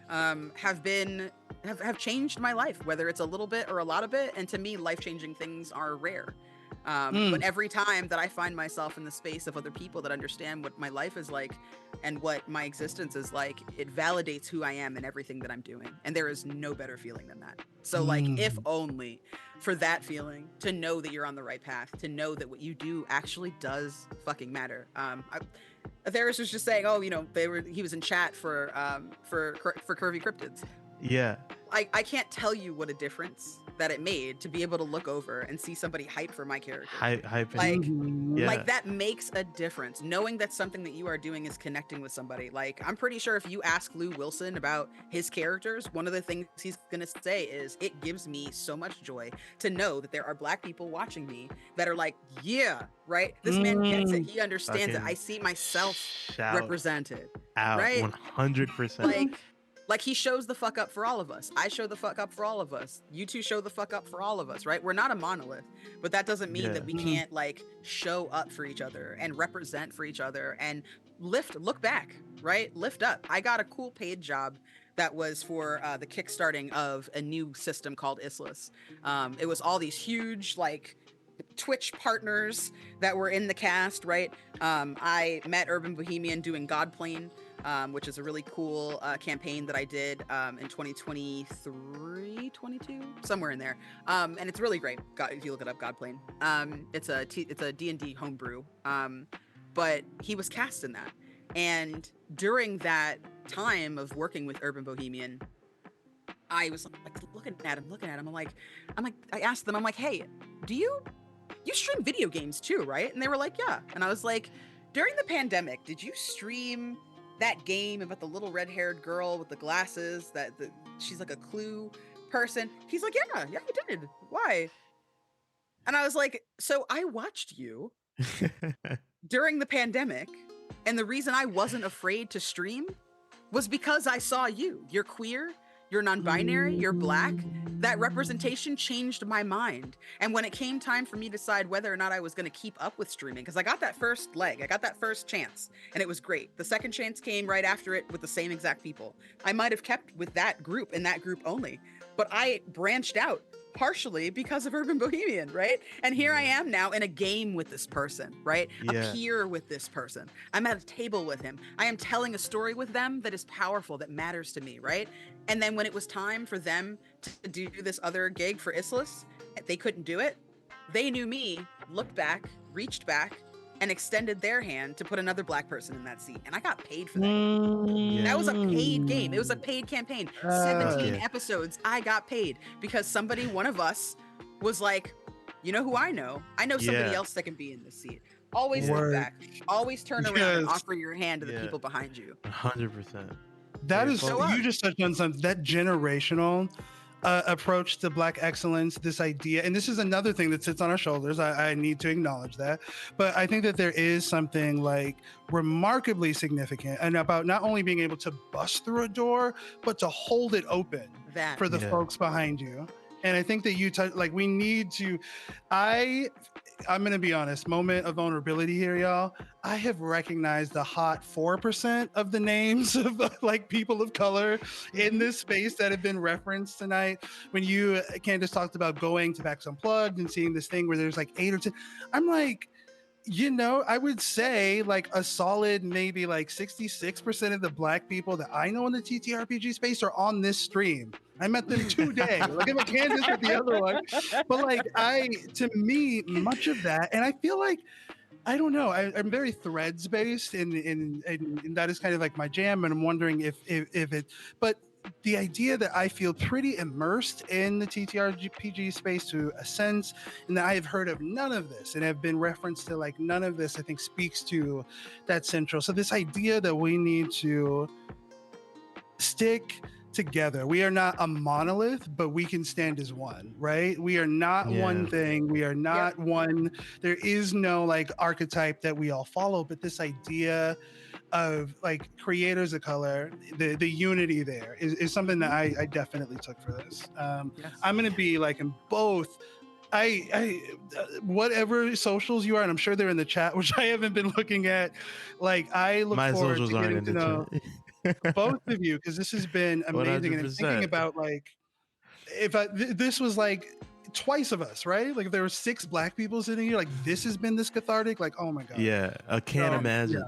have changed my life, whether it's a little bit or a lot of it. And to me, life-changing things are rare. But every time that I find myself in the space of other people that understand what my life is like and what my existence is like, it validates who I am and everything that I'm doing. And there is no better feeling than that. So like, if only for that feeling, to know that you're on the right path, to know that what you do actually does fucking matter. Aetherius was just saying, he was in chat for Curvy Cryptids. Yeah. I can't tell you what a difference that it made to be able to look over and see somebody hype for my character. Like that makes a difference. Knowing that something that you are doing is connecting with somebody. Like, I'm pretty sure if you ask Lou Wilson about his characters, one of the things he's gonna say is, it gives me so much joy to know that there are Black people watching me that are like, yeah, right? This man gets it. He understands it. I see myself represented. out right? 100%. Like he shows the fuck up for all of us. I show the fuck up for all of us. You two show the fuck up for all of us, right? We're not a monolith, but that doesn't mean that we can't like show up for each other and represent for each other and look back, right? Lift up. I got a cool paid job that was for the kickstarting of a new system called Islas. It was all these huge like Twitch partners that were in the cast, right? I met Urban Bohemian doing Godplane, which is a really cool campaign that I did in 2023, 22, somewhere in there. And it's really great. If you look it up, Godplane. It's a D&D homebrew. But he was cast in that. And during that time of working with Urban Bohemian, I was like looking at him. I asked them, I'm like, hey, do you stream video games too, right? And they were like, yeah. And I was like, during the pandemic, did you stream that game about the little red-haired girl with the glasses she's like a Clue person? He's like, yeah, I did. Why? And I was like, so I watched you during the pandemic, and the reason I wasn't afraid to stream was because I saw you. You're queer, you're non-binary, you're black. That representation changed my mind. And when it came time for me to decide whether or not I was going to keep up with streaming, because I got that first leg, I got that first chance, and it was great. The second chance came right after it with the same exact people. I might have kept with that group and that group only, but I branched out partially because of Urban Bohemian, right? And here I am now in a game with this person, right? A peer with this person. I'm at a table with him. I am telling a story with them that is powerful, that matters to me, right? And then when it was time for them to do this other gig for Islas, they couldn't do it. They knew me, looked back, reached back, and extended their hand to put another black person in that seat. And I got paid for that. That was a paid game. It was a paid campaign. 17 episodes, I got paid because one of us was like, you know who I know? I know somebody else that can be in this seat. Always look back. Always turn around and offer your hand to the people behind you. 100%. That is, you just touched on something, that generational approach to Black excellence, this idea, and this is another thing that sits on our shoulders. I need to acknowledge that, but I think that there is something like remarkably significant and about not only being able to bust through a door, but to hold it open for the folks behind you. And I think that like we need to, I'm going to be honest, moment of vulnerability here, y'all. I have recognized the hot 4% of the names of like people of color in this space that have been referenced tonight. When you, Candace, talked about going to PAX Unplugged and seeing this thing where there's like 8 or 10, I'm like, you know, I would say like a solid maybe like 66% of the Black people that I know in the TTRPG space are on this stream. I met them today. Look at Candace with the other one. But like to me, much of that, and I feel like, I don't know, I'm very threads based and that is kind of like my jam. And I'm wondering if it, but the idea that I feel pretty immersed in the TTRPG space to a sense, and that I have heard of none of this and have been referenced to like none of this, I think speaks to that central. So this idea that we need to stick together. We are not a monolith, but we can stand as one, right? We are not one thing. We are not one. There is no like archetype that we all follow, but this idea of like creators of color, the unity there is something that I definitely took for this. I'm going to be like in both. I whatever socials you are, and I'm sure they're in the chat, which I haven't been looking at. Like I look forward to getting to know both of you, because this has been amazing. 100%. And I'm thinking about like if this was like twice of us, right? Like if there were 6 Black people sitting here, like this has been this cathartic. Like, oh my god. Yeah, I can't imagine.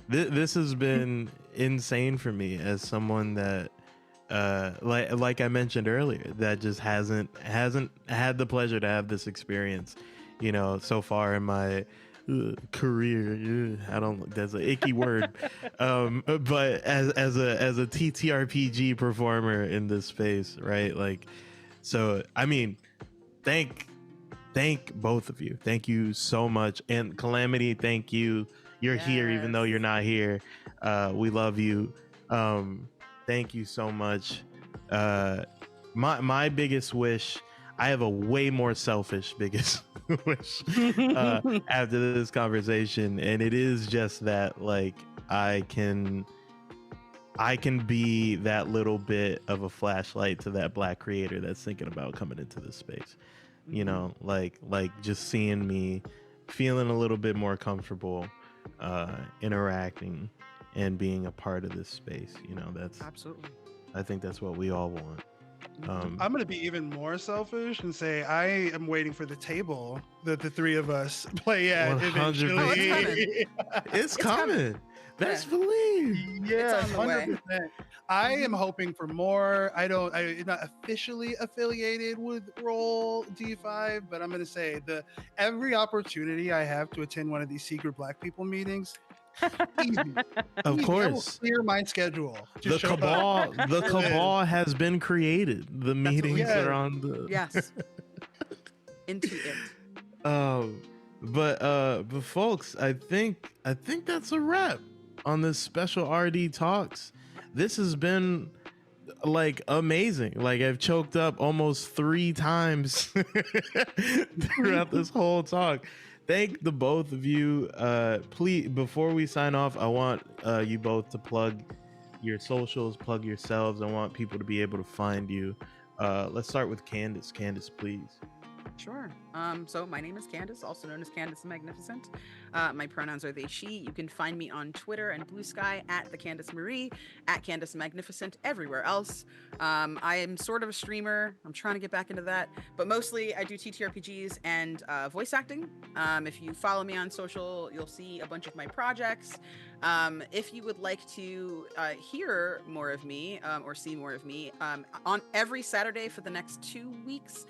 Yeah. This has been insane for me as someone that like I mentioned earlier, that just hasn't had the pleasure to have this experience, you know, so far in my career. I don't, that's an icky word. But as a TTRPG performer in this space, right? Like, so I mean, thank both of you. Thank you so much. And Calamity, thank you. You're here even though you're not here. We love you. Thank you so much. My biggest wish, I have a way more selfish biggest wish after this conversation, and it is just that like I can I can be that little bit of a flashlight to that black creator that's thinking about coming into this space. You know, like just seeing me feeling a little bit more comfortable interacting and being a part of this space. You know, that's Absolutely. I think that's what we all want. I'm going to be even more selfish and say I am waiting for the table that the three of us play at 100%. eventually. Oh, it's coming. It's coming. Best believe. Yeah, on the way. 100%. I am hoping for more. I'm not officially affiliated with Roll D5, but I'm going to say every opportunity I have to attend one of these secret Black people meetings, easy. Of Easy. I will course. clear my schedule. to The show up. cabal has been created. The meetings Yeah. are on the Yes. Into it. but folks, I think that's a wrap on this special RD Talks. This has been like amazing. Like I've choked up almost 3 times throughout this whole talk. Thank the both of you. Please, before we sign off, I want you both to plug your socials, plug yourselves. I want people to be able to find you. Let's start with Candace. Candace, please. Sure. So my name is Candace, also known as Candace the Magnificent. My pronouns are they, she. You can find me on Twitter and Blue Sky at the Candace Marie, at Candace Magnificent, everywhere else. I am sort of a streamer. I'm trying to get back into that, but mostly I do TTRPGs and voice acting. If you follow me on social, you'll see a bunch of my projects. If you would like to hear more of me or see more of me, on every Saturday for the next 2 weeks,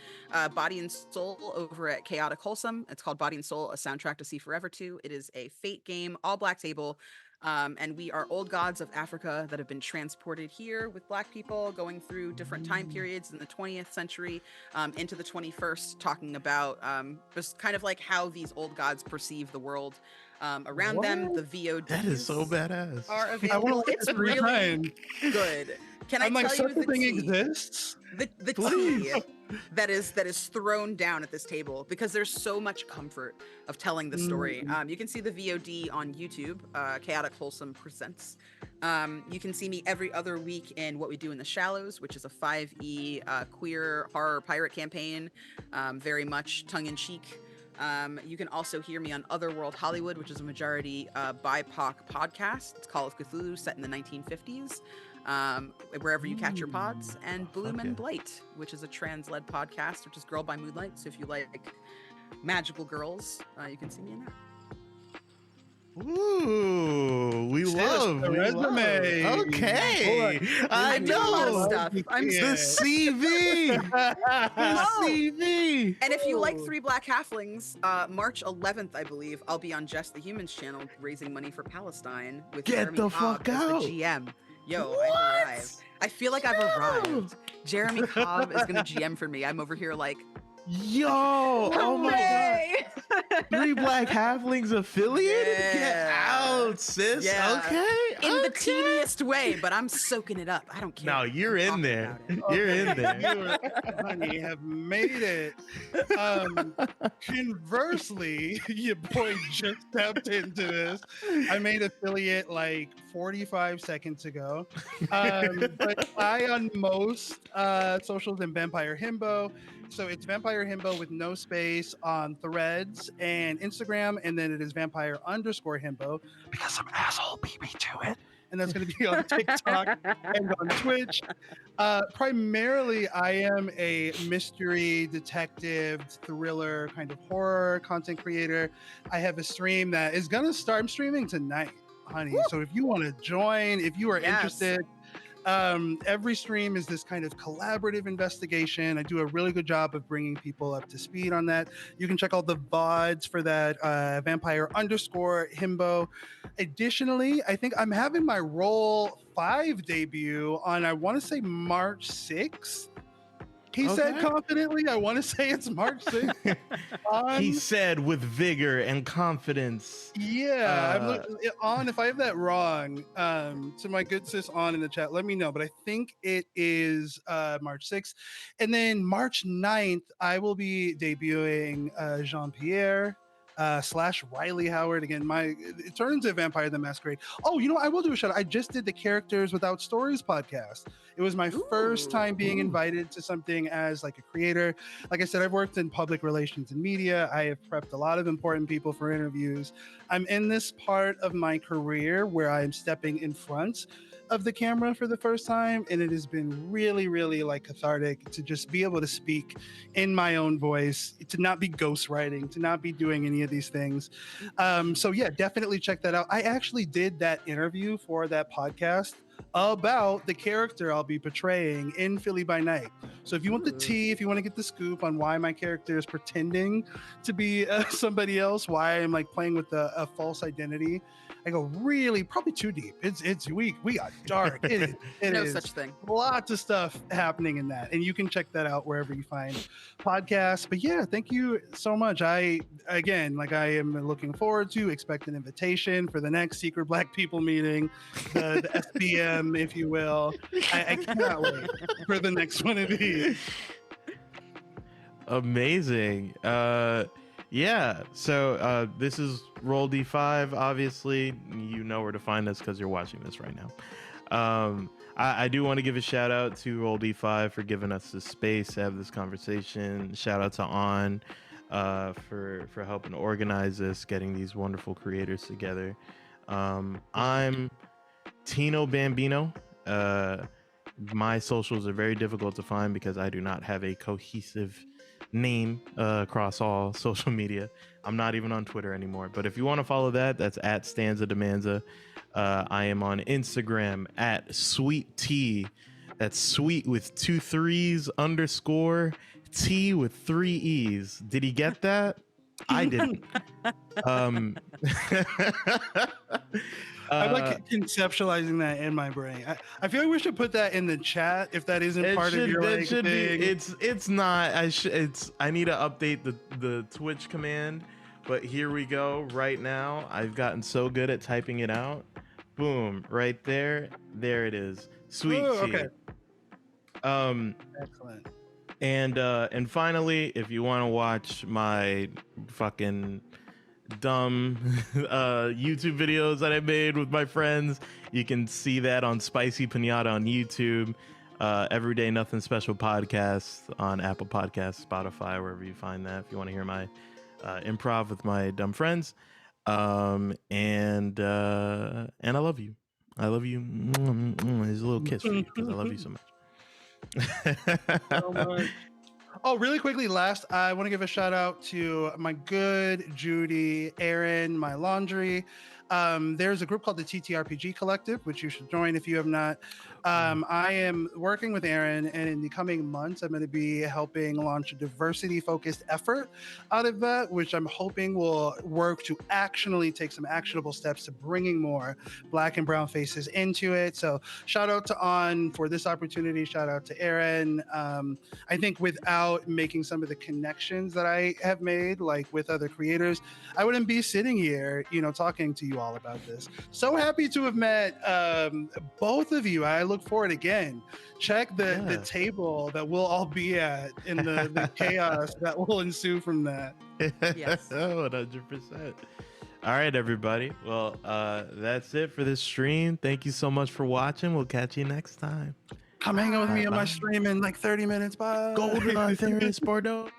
Body and Soul over at Chaotic Wholesome. It's called Body and Soul, a soundtrack to see forever to. It is a Fate game, all black table. And we are old gods of Africa that have been transported here with black people going through different time periods in the 20th century into the 21st, talking about just kind of like how these old gods perceive the world around them. The VODs That is so badass. are I available. want to It's every really time. good. Can I I'm like, tell such you a the thing tea? exists. The Please. tea that is thrown down at this table, because there's so much comfort of telling the story. You can see the VOD on YouTube, Chaotic Wholesome Presents. You can see me every other week in What We Do in the Shallows, which is a 5e queer horror pirate campaign, very much tongue-in-cheek. You can also hear me on Otherworld Hollywood, which is a majority BIPOC podcast. It's Call of Cthulhu, set in the 1950s. Wherever you catch your pods, and Bloom and Blight, which is a trans-led podcast, which is Girl by Moonlight. So if you like magical girls, you can see me in that. Ooh, we love the we resume. love. Okay, I do a lot of know stuff. I'm the CV. The CV. And if you like Three Black Halflings, March 11th, I believe, I'll be on Just the Humans channel raising money for Palestine with Get Jeremy the Cobb fuck as out. the GM. Yo, What? I've arrived. I feel like I've arrived. Jeremy Cobb is gonna GM for me. I'm over here like, Yo, oh my god. hooray! 3 Black Halflings affiliated? Get Yeah. out, sis. Yeah. Okay. In the okay. teeniest way, but I'm soaking it up. I don't care. No, you're I'm in talking there. about it. You're in there. You, honey, have made it. Conversely, your boy just stepped into this. I made affiliate like 45 seconds ago. But I on most socials am Vampire Himbo. So it's Vampire Himbo with no space on Threads and Instagram, and then it is Vampire_Himbo because some asshole beat me to it. And that's going to be on TikTok and on Twitch. Primarily, I am a mystery, detective, thriller, kind of horror content creator. I have a stream that is going to start. I'm streaming tonight, honey. Woo! So if you want to join, if you are Yes. interested, every stream is this kind of collaborative investigation. I do a really good job of bringing people up to speed on that. You can check out the VODs for that, Vampire_Himbo. Additionally, I think I'm having my Roll 5 debut on, I want to say March 6th. He said Okay. confidently, I want to say it's March 6th. He said with vigor and confidence. Yeah, I'm looking on. If I have that wrong, to my good sis on in the chat, let me know. But I think it is March 6th. And then March 9th, I will be debuting Jean Pierre. slash Riley Howard. Again, it turned into Vampire the Masquerade. Oh, I will do a shout out. I just did the Characters Without Stories podcast. It was my first time being invited to something as like a creator. Like I said, I've worked in public relations and media. I have prepped a lot of important people for interviews. I'm in this part of my career where I'm stepping in front of the camera for the first time, and it has been really, really like cathartic to just be able to speak in my own voice, to not be ghostwriting, to not be doing any of these things. So yeah, definitely check that out. I actually did that interview for that podcast about the character I'll be portraying in Philly by Night. So if you want the tea, if you want to get the scoop on why my character is pretending to be somebody else, why I'm like playing with a false identity, I go really probably too deep. We got dark. It No is such thing. lots of stuff happening in that, and you can check that out wherever you find podcasts. But yeah, thank you so much. I am looking forward to expect an invitation for the next Secret Black People meeting, the SBM, if you will. I cannot wait for the next one of these. Amazing. Yeah, so this is Roll D5. Obviously, you know where to find us because you're watching this right now. I do want to give a shout out to Roll D5 for giving us the space to have this conversation. Shout out to On for helping organize this, getting these wonderful creators together. I'm Tino Bambino. My socials are very difficult to find because I do not have a cohesive name across all social media. I'm not even on Twitter anymore, but if you want to follow that, that's at Stanza Demanza. I am on Instagram at Sweet T. That's sweet with 2 3s _, T with 3 E's. Did he get that? I didn't. I'm like conceptualizing that in my brain. I feel like we should put that in the chat if that isn't part of your like thing. It's not. I need to update the Twitch command, but here we go. Right now, I've gotten so good at typing it out. Boom, right there. There it is. Sweet tea. Okay. Excellent. And finally, if you want to watch my fucking dumb YouTube videos that I made with my friends, you can see that on Spicy Pinata on YouTube. Everyday Nothing Special podcast on Apple Podcasts, Spotify, wherever you find that, if you want to hear my improv with my dumb friends. And I love you. There's a little kiss for you because I love you so much. Oh, really quickly, last, I want to give a shout out to my good Judy, Aaron, my laundry. There's a group called the TTRPG Collective, which you should join if you have not. I am working with Aaron, and in the coming months, I'm going to be helping launch a diversity-focused effort out of that, which I'm hoping will work to actually take some actionable steps to bringing more Black and brown faces into it. So shout out to On for this opportunity. Shout out to Aaron. I think without making some of the connections that I have made, like with other creators, I wouldn't be sitting here, talking to you all about this. So happy to have met both of you. I look forward again. Check the table that we'll all be at in the chaos that will ensue from that. Yes. 100%. All right, everybody. Well, that's it for this stream. Thank you so much for watching. We'll catch you next time. Come hang out with me on my stream in like 30 minutes. Bye. Golden Aetherius Bordeaux.